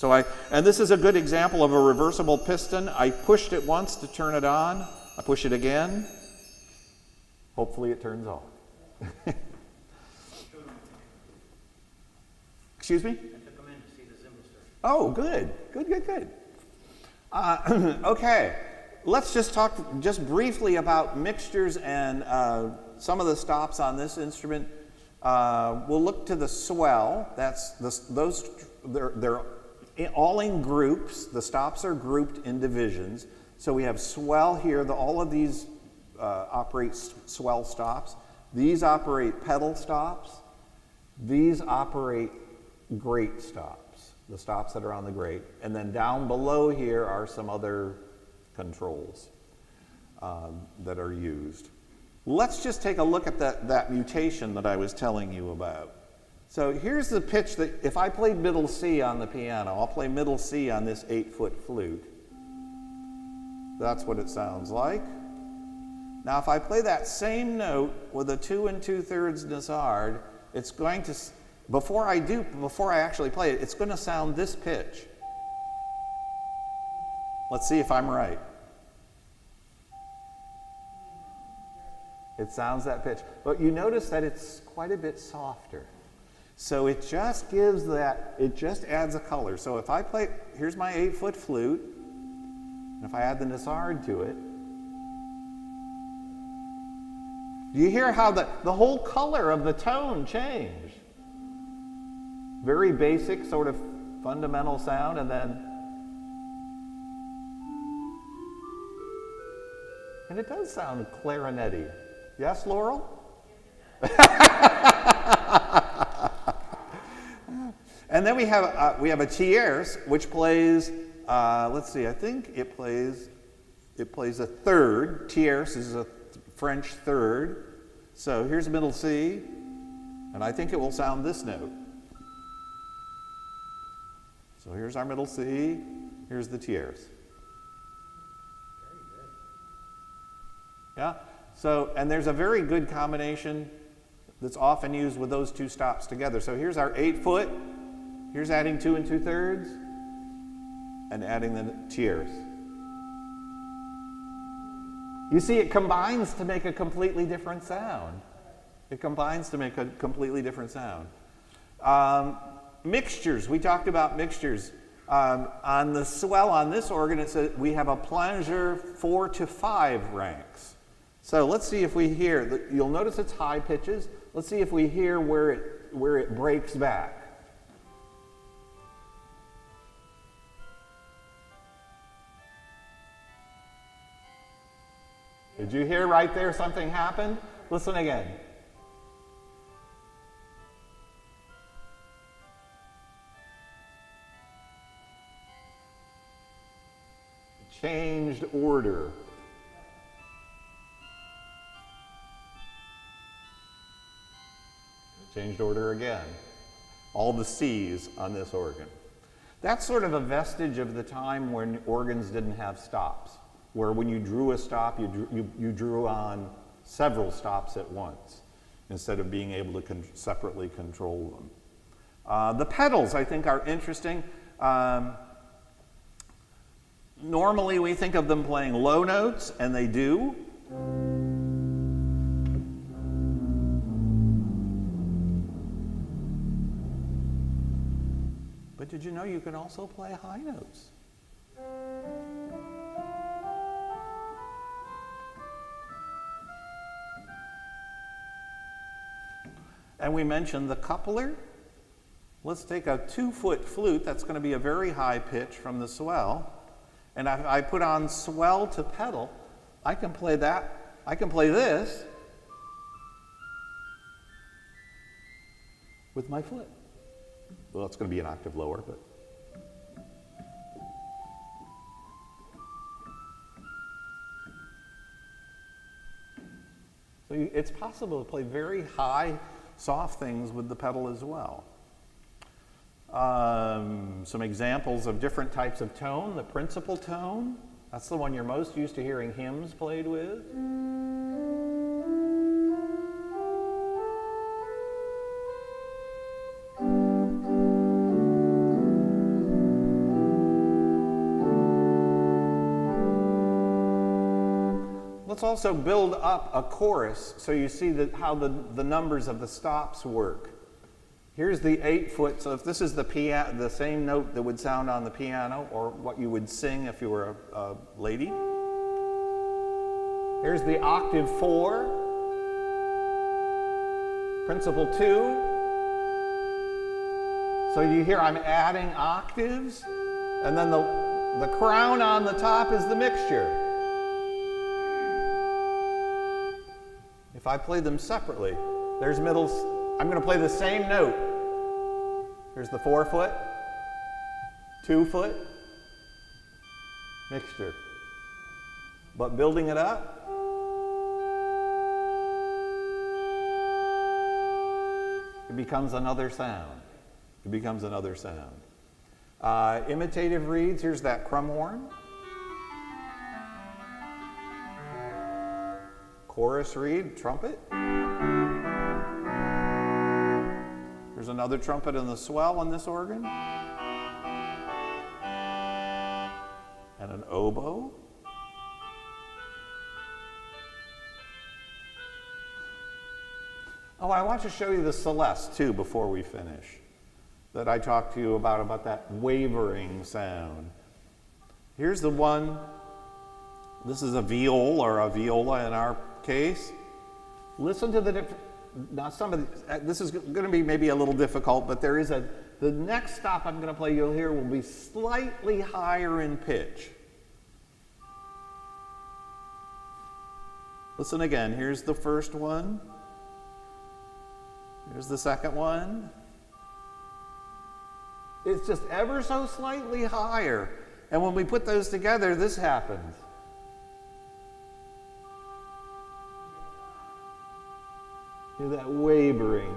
And this is a good example of a reversible piston. I pushed it once to turn it on. I push it again. Hopefully it turns off. Excuse me? I took them in to see the Zimbelstern. Oh, good. Good. Okay. Let's just talk just briefly about mixtures and some of the stops on this instrument. We'll look to the swell. They're all in groups. The stops are grouped in divisions. So we have swell here. All of these operate swell stops. These operate pedal stops. These operate grate stops, the stops that are on the grate. And then down below here are some other controls that are used. Let's just take a look at that mutation that I was telling you about. So here's the pitch that if I played middle C on the piano, I'll play middle C on this 8-foot flute. That's what it sounds like. Now if I play that same note with a 2 2/3 Nasard, it's going to, before I actually play it, it's going to sound this pitch. Let's see if I'm right. It sounds that pitch. But you notice that it's quite a bit softer. So it just gives it just adds a color. So if I play, here's my 8-foot flute, and if I add the Nasard to it, do you hear how the whole color of the tone changed? Very basic, sort of fundamental sound, and it does sound clarinet-y. Yes, Laurel? And then we have a tierce, which plays. Let's see. I think it plays a third. Tierce is a French third. So here's middle C, and I think it will sound this note. So here's our middle C. Here's the tierce. Very good. Yeah. So, and there's a very good combination that's often used with those two stops together. So here's our 8-foot. Here's adding 2 2/3 and adding the tierce. You see, it combines to make a completely different sound. Mixtures. We talked about mixtures. On the swell on this organ, it says we have a plunger 4 to 5 ranks. So let's see if we hear. You'll notice it's high pitches. Let's see if we hear where it breaks back. Did you hear right there something happened? Listen again. Changed order. Changed order again. All the C's on this organ. That's sort of a vestige of the time when organs didn't have stops, where when you drew a stop, you drew on several stops at once, instead of being able to separately control them. The pedals, I think, are interesting. Normally, we think of them playing low notes, and they do. But did you know you can also play high notes? And we mentioned the coupler. Let's take a 2-foot flute. That's going to be a very high pitch from the swell. And I put on swell to pedal. I can play that. I can play this with my foot. Well, it's going to be an octave lower, but. So it's possible to play very high, soft things with the pedal as well. Some examples of different types of tone. The principal tone, that's the one you're most used to hearing hymns played with. Let's also build up a chorus so you see how the numbers of the stops work. Here's the 8-foot, so if this is the same note that would sound on the piano, or what you would sing if you were a lady. Here's the octave 4, principal 2. So you hear I'm adding octaves, and then the crown on the top is the mixture. If I play them separately, there's middles. I'm going to play the same note. Here's the 4-foot, 2-foot, mixture. But building it up, it becomes another sound. It becomes another sound. Imitative reeds, here's that crumb horn. Chorus reed, trumpet. There's another trumpet in the swell on this organ. And an oboe. Oh, I want to show you the Celeste too before we finish, that I talked to you about that wavering sound. Here's the one. This is a viol, or a viola in our case. Listen to the different. Now, this is going to be maybe a little difficult, but there is the next stop I'm going to play, you'll hear, will be slightly higher in pitch. Listen again. Here's the first one. Here's the second one. It's just ever so slightly higher. And when we put those together, this happens. That wavering.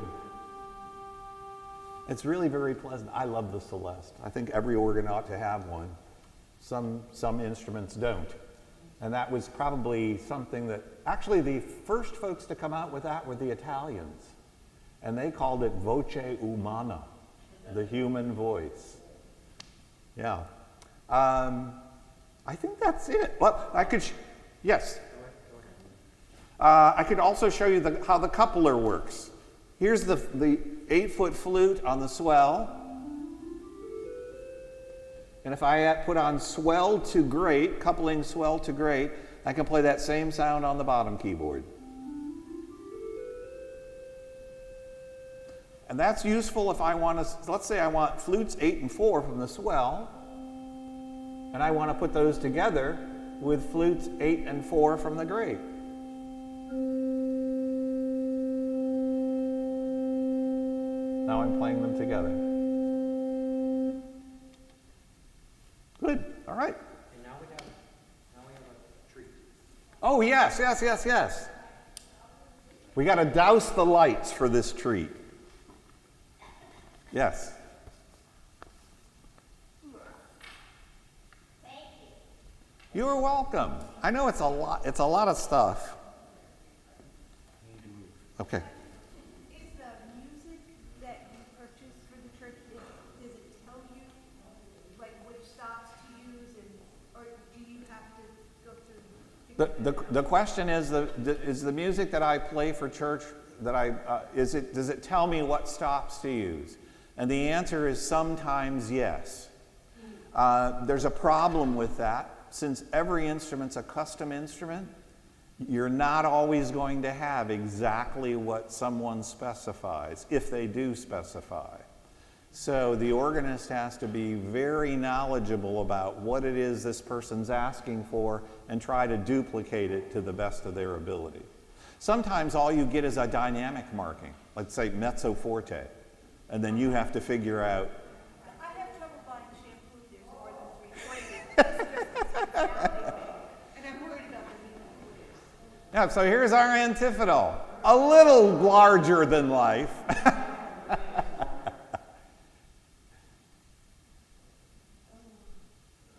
It's really very pleasant. I love the Celeste. I think every organ ought to have one. Some instruments don't. And that was probably something that, actually the first folks to come out with that were the Italians. And they called it voce umana, the human voice. Yeah. I think that's it. Well, yes. I could also show you how the coupler works. Here's the 8-foot flute on the swell. And if I put on swell to great, coupling swell to great, I can play that same sound on the bottom keyboard. And that's useful if I want to, let's say I want flutes 8 and 4 from the swell, and I want to put those together with flutes 8 and 4 from the great. Now I'm playing them together. Good. All right. And now we have a treat. Oh, yes, yes, yes, yes. We got to douse the lights for this treat. Yes. Thank you. You're welcome. I know it's a lot of stuff. Okay. Is the music that you purchase for the church, does it tell you, like, which stops to use, or do you have to go through? The question is the music that I play for church does it tell me what stops to use? And the answer is sometimes yes. There's a problem with that. Since every instrument's a custom instrument, you're not always going to have exactly what someone specifies, if they do specify. So the organist has to be very knowledgeable about what it is this person's asking for and try to duplicate it to the best of their ability. Sometimes all you get is a dynamic marking, let's say mezzo forte, and then you have to figure out. I have trouble buying shampoo, there's more than 3 flavors. And I'm worried about the new flavors. Yeah, so here's our antiphonal, a little larger than life.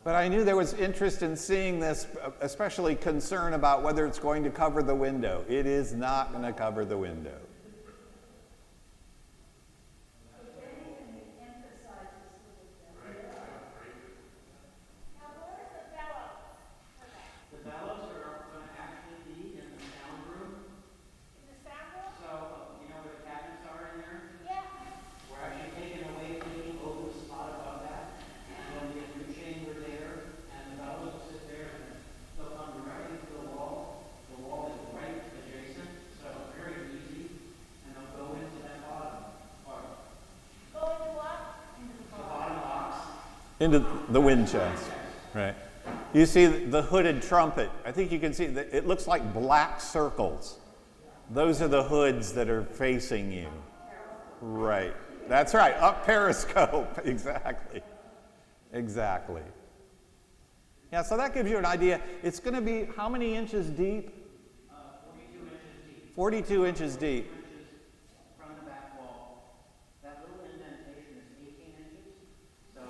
But I knew there was interest in seeing this, especially concern about whether it's going to cover the window. It is not going to cover the window. The bellows are going to actually be in the sound room. So, you know where the cabinets are in there? We're actually taking away the open spot above that. And there'll be a new chamber there, and the bellows will sit there, and they'll come directly to the wall. The wall is right adjacent, so very easy. And they'll go into that bottom part. Into the bottom box. Into the wind chest, right? You see the hooded trumpet. I think you can see that it looks like black circles. Those are the hoods that are facing you. Right. That's right. Up periscope. Exactly. Exactly. Yeah, so that gives you an idea. It's going to be how many inches deep? 42 inches deep. 42 inches deep. Inches from the back wall. That little indentation is 18 inches, so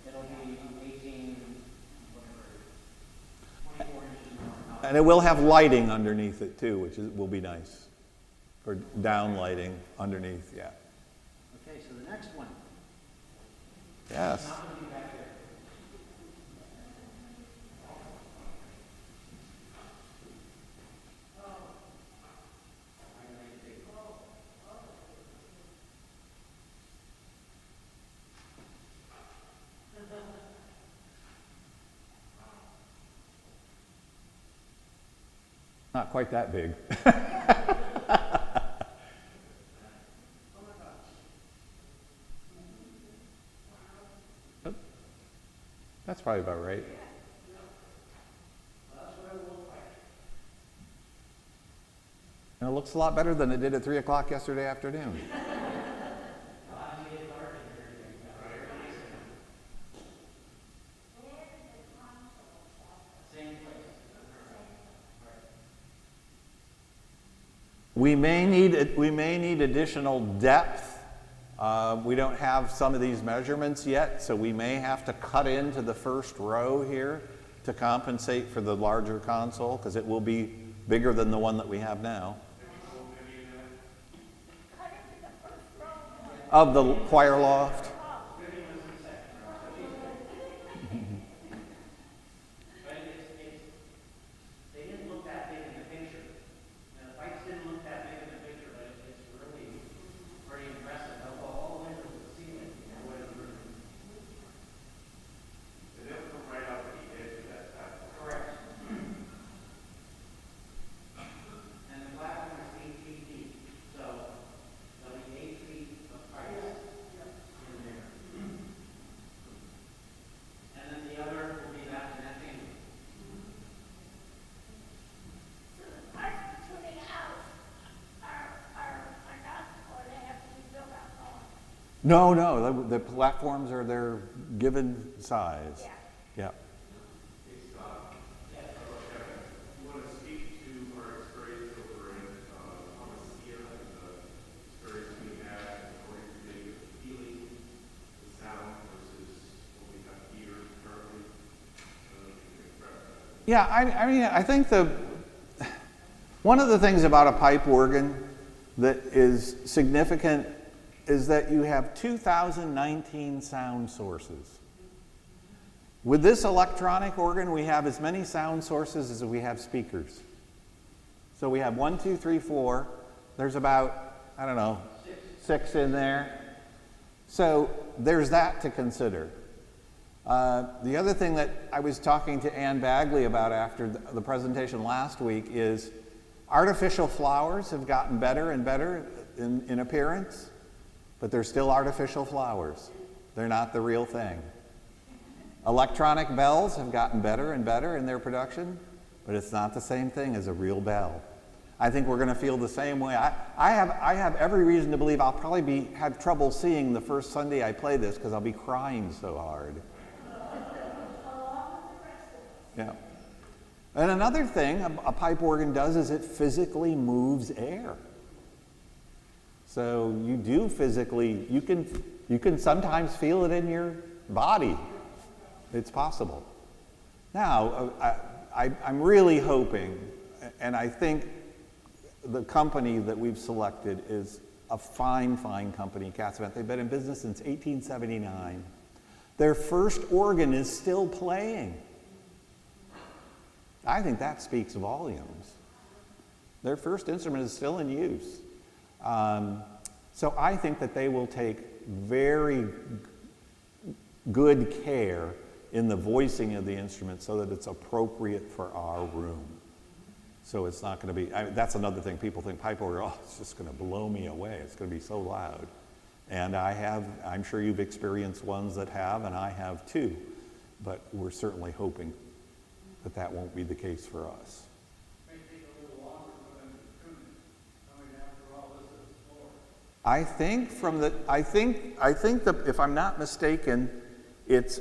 it'll be 18, whatever, 24 inches more. And it will have lighting underneath it too, which will be nice. For down lighting underneath, yeah. Okay, so the next one. Yes. Not going to be back there. Not quite that big. That's probably about right. And it looks a lot better than it did at 3 o'clock yesterday afternoon. We may need additional depth. We don't have some of these measurements yet, so we may have to cut into the first row here to compensate for the larger console, because it will be bigger than the one that we have now. Of the choir loft. They didn't look that big in the picture. Now, the lights didn't look that big in the picture, but it's really pretty impressive. They'll go all the way to the ceiling. No, the platforms are their given size. Yeah. You want to speak to our experience over in Thomasia and the experience we had according to maybe feeling the sound versus what we have here currently? Yeah, I mean, I think one of the things about a pipe organ that is significant is that you have 2019 sound sources. With this electronic organ, we have as many sound sources as we have speakers. So we have 1, 2, 3, 4. There's about, I don't know, 6 in there. So there's that to consider. The other thing that I was talking to Ann Bagley about after the presentation last week is artificial flowers have gotten better and better in appearance, but they're still artificial flowers. They're not the real thing. Electronic bells have gotten better and better in their production, but it's not the same thing as a real bell. I think we're going to feel the same way. I have every reason to believe I'll probably have trouble seeing the first Sunday I play this because I'll be crying so hard. Yeah. And another thing a pipe organ does is it physically moves air. So you do physically, you can sometimes feel it in your body. It's possible. Now, I'm really hoping, and I think the company that we've selected is a fine company, Cassavant. They've been in business since 1879. Their first organ is still playing. I think that speaks volumes. Their first instrument is still in use. So I think that they will take very good care in the voicing of the instrument so that it's appropriate for our room. So it's not going to be, that's another thing people think pipe organ, oh, it's just going to blow me away. It's going to be so loud. And I'm sure you've experienced ones that have, and I have too. But we're certainly hoping that that won't be the case for us. May take a little longer for them to tune it. I mean, after all, this is the floor. I think that if I'm not mistaken, it's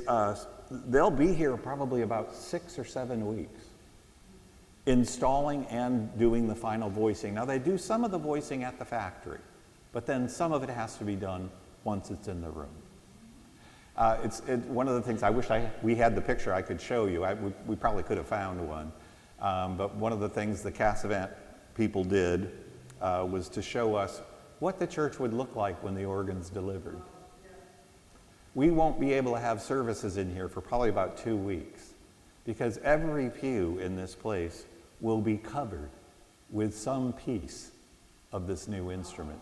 they'll be here probably about 6 or 7 weeks, installing and doing the final voicing. Now they do some of the voicing at the factory, but then some of it has to be done once it's in the room. One of the things I wish we had the picture I could show you. We probably could have found one, but one of the things the Cassavant people did was to show us what the church would look like when the organ's delivered. We won't be able to have services in here for probably about 2 weeks because every pew in this place will be covered with some piece of this new instrument.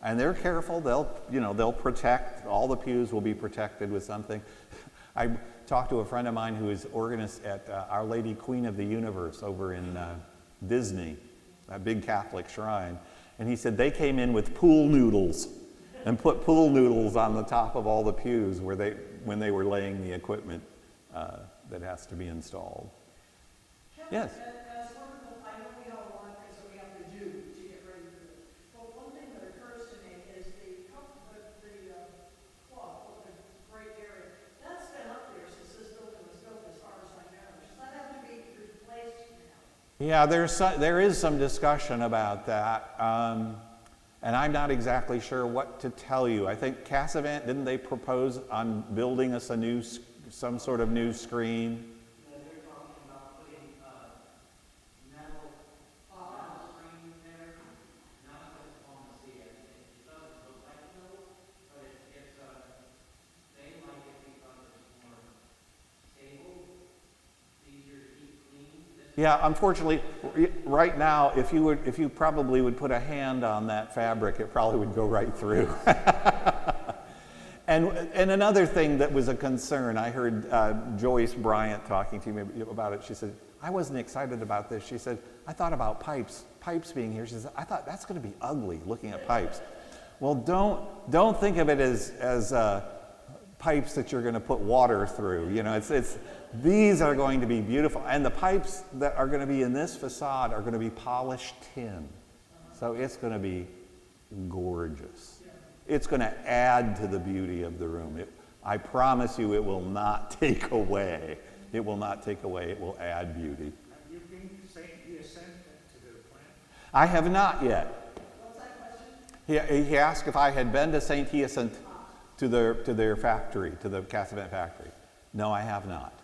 And they're careful, they'll protect, all the pews will be protected with something. I talked to a friend of mine who is organist at Our Lady Queen of the Universe over in Disney, a big Catholic shrine. And he said they came in with pool noodles and put pool noodles on the top of all the pews when they were laying the equipment that has to be installed. Yes? As one of the, I know we have a lot of things that we have to do to get ready for this. But one thing that occurs to me is the club, the great area, that's been up there since this building was built as far as I know. Does that have to be replaced now? Yeah, there is some discussion about that. And I'm not exactly sure what to tell you. I think Cassavant, didn't they propose on building us some sort of new screen? Yeah, they're talking about putting metal screen there. Not just on the sea. It doesn't look like metal, but it's they like it because it's more stable, easier to keep clean. Yeah, unfortunately, right now, if you probably would put a hand on that fabric, it probably would go right through. And another thing that was a concern, I heard Joyce Bryant talking to me about it. She said, I wasn't excited about this. She said, I thought about pipes being here. She said, I thought that's going to be ugly looking at pipes. Well, don't think of it as pipes that you're going to put water through. These are going to be beautiful, and the pipes that are going to be in this facade are going to be polished tin. So it's going to be gorgeous. It's going to add to the beauty of the room. I promise you it will not take away. It will not take away. It will add beauty. Have you been to St. Hyacinthe to the plant? I have not yet. What's that question? He asked if I had been to St. Hyacinthe to their factory, to the Cassavant factory. No, I have not.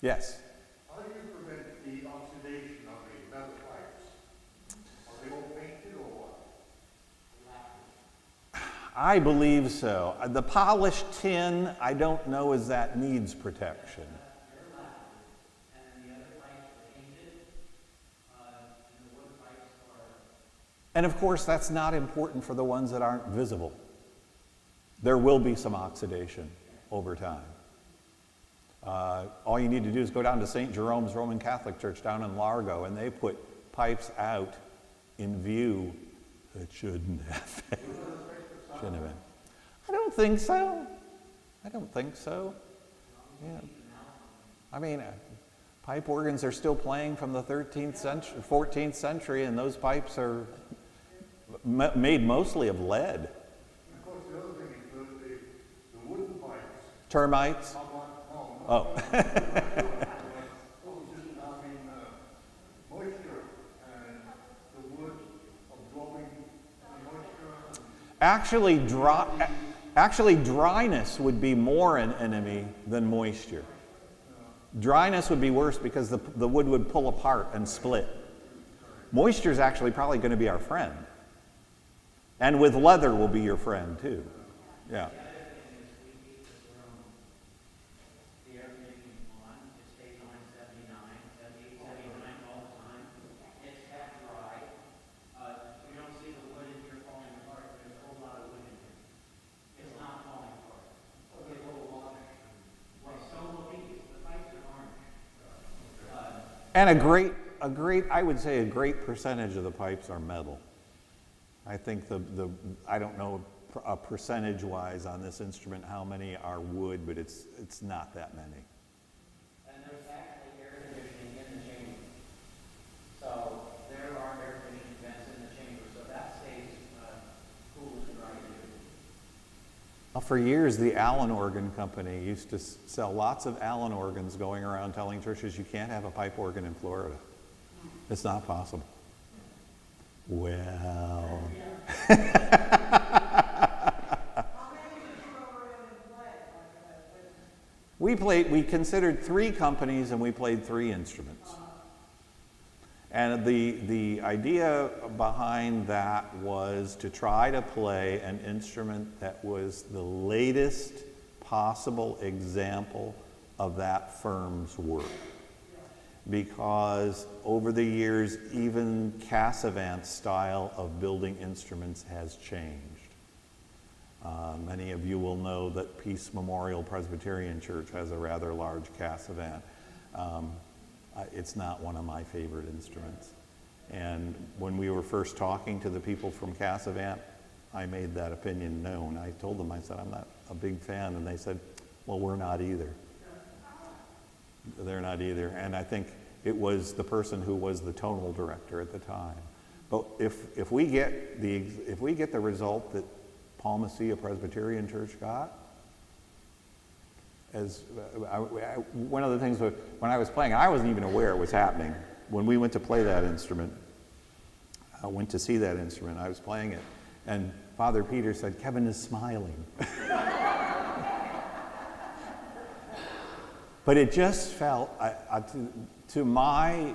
Yes? How do you prevent the oxidation of the metal pipes? Are they all painted or what? I believe so. The polished tin, I don't know as that needs protection. And the other pipes are painted, and the wood pipes are. And of course, that's not important for the ones that aren't visible. There will be some oxidation over time. All you need to do is go down to St. Jerome's Roman Catholic Church down in Largo, and they put pipes out in view that shouldn't have been. Shouldn't have been. I don't think so. I don't think so. Yeah. I mean, pipe organs are still playing from the 13th century, 14th century, and those pipes are made mostly of lead. And of course, the other thing is the wooden pipes. Termites. How about, Oh. moisture and the wood absorbing the moisture. Actually, dryness would be more an enemy than moisture. Dryness would be worse because the wood would pull apart and split. Moisture is actually probably going to be our friend. And with leather will be your friend too. Yeah. The air conditioning on, it stays on 79, 78, 79 all the time. It's half dry. You don't see the wood in here falling apart, but there's a whole lot of wood in here. It's not falling apart. It's a little wash. Well, so will these. The pipes are orange. And I would say a great percentage of the pipes are metal. I think I don't know percentage-wise on this instrument how many are wood, but it's not that many. And there's actually air conditioning in the chamber. So there are air conditioning vents in the chamber, so that stays cool and dry. Well, for years, the Allen Organ Company used to sell lots of Allen organs going around telling churches you can't have a pipe organ in Florida. It's not possible. Well. How many did you go around and play? We considered 3 companies and we played 3 instruments. And the idea behind that was to try to play an instrument that was the latest possible example of that firm's work. Because over the years, even Cassavant's style of building instruments has changed. Many of you will know that Peace Memorial Presbyterian Church has a rather large Cassavant. It's not one of my favorite instruments. And when we were first talking to the people from Cassavant, I made that opinion known. I told them, I said, I'm not a big fan. And they said, well, we're not either. They're not either. And I think it was the person who was the tonal director at the time. But if we get the result that Palmacia Presbyterian Church got, one of the things when I was playing, I wasn't even aware it was happening. When we went to play that instrument, I went to see that instrument. I was playing it, and Father Peter said, "Kevin is smiling." But it just felt, to my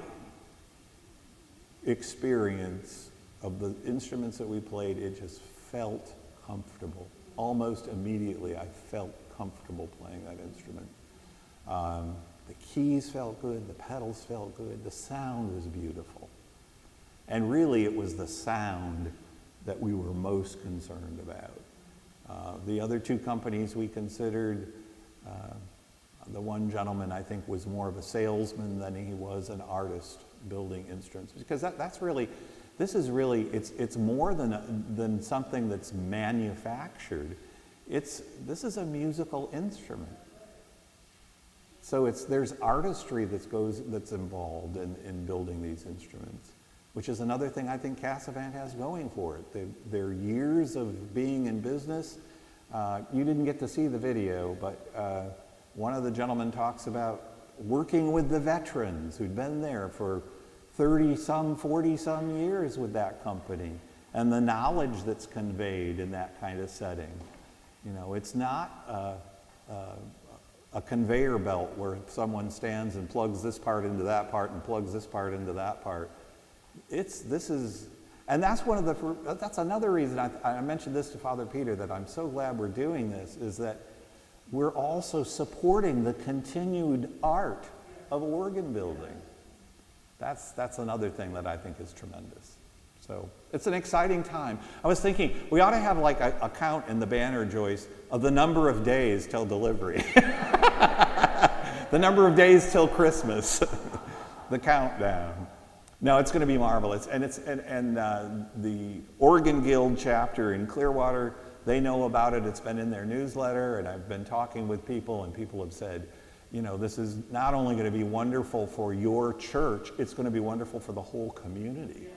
experience of the instruments that we played, it just felt comfortable. Almost immediately, I felt comfortable playing that instrument. The keys felt good, the pedals felt good, the sound was beautiful. And really, it was the sound that we were most concerned about. The other 2 companies we considered, the one gentleman, I think, was more of a salesman than he was an artist building instruments. Because it's more than something that's manufactured. This is a musical instrument. So there's artistry that's involved in building these instruments. which is another thing I think Cassavant has going for it. Their years of being in business, you didn't get to see the video, but one of the gentlemen talks about working with the veterans who'd been there for 30-some, 40-some years with that company, and the knowledge that's conveyed in that kind of setting. You know, it's not a conveyor belt where someone stands and plugs this part into that part and plugs this part into that part. And that's another reason I mentioned this to Father Peter, that I'm so glad we're doing this, is that we're also supporting the continued art of organ building. That's another thing that I think is tremendous. So it's an exciting time. I was thinking we ought to have like a count in the banner, Joyce, of the number of days till delivery. The number of days till Christmas. The countdown. No, it's going to be marvelous. And the Organ Guild chapter in Clearwater, they know about it. It's been in their newsletter, and I've been talking with people, and people have said, you know, this is not only going to be wonderful for your church, it's going to be wonderful for the whole community.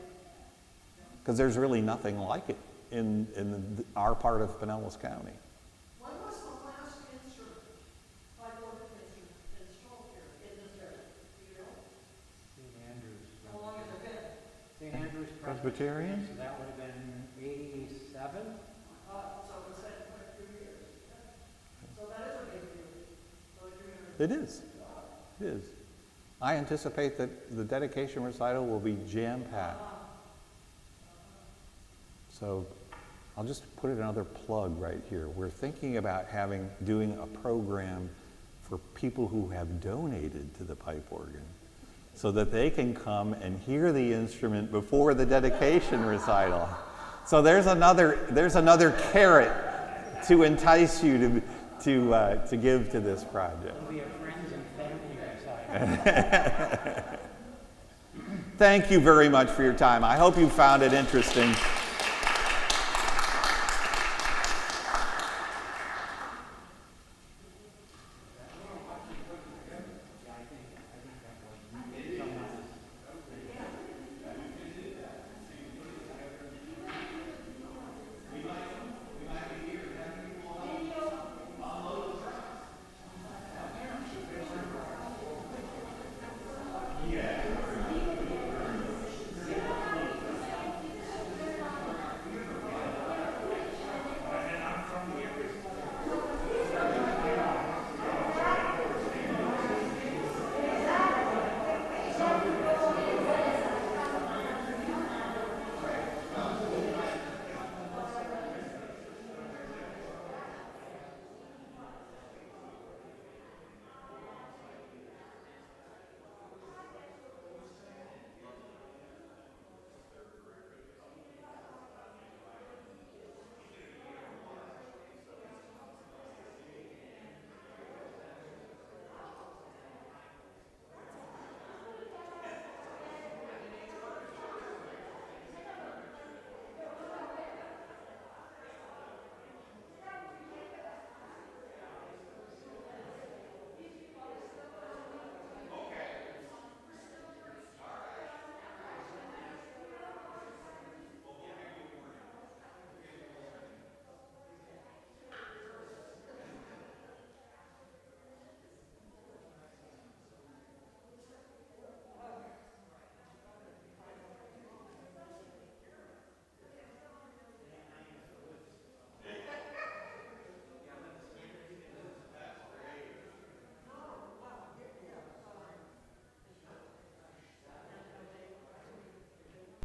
Because there's really nothing like it in our part of Pinellas County. When was the last instrument, like organ instrument, installed here in this area? Do you know? St. Andrews. How long has it been? St. Andrews Presbyterian? So that would have been 87? So it's been quite a few years. So that is a big deal. It is. It is. I anticipate that the dedication recital will be jam-packed. So I'll just put another plug right here. We're thinking about doing a program for people who have donated to the pipe organ so that they can come and hear the instrument before the dedication recital. So there's another carrot to entice you to give to this project. It'll be a friends and family recital. Thank you very much for your time. I hope you found it interesting.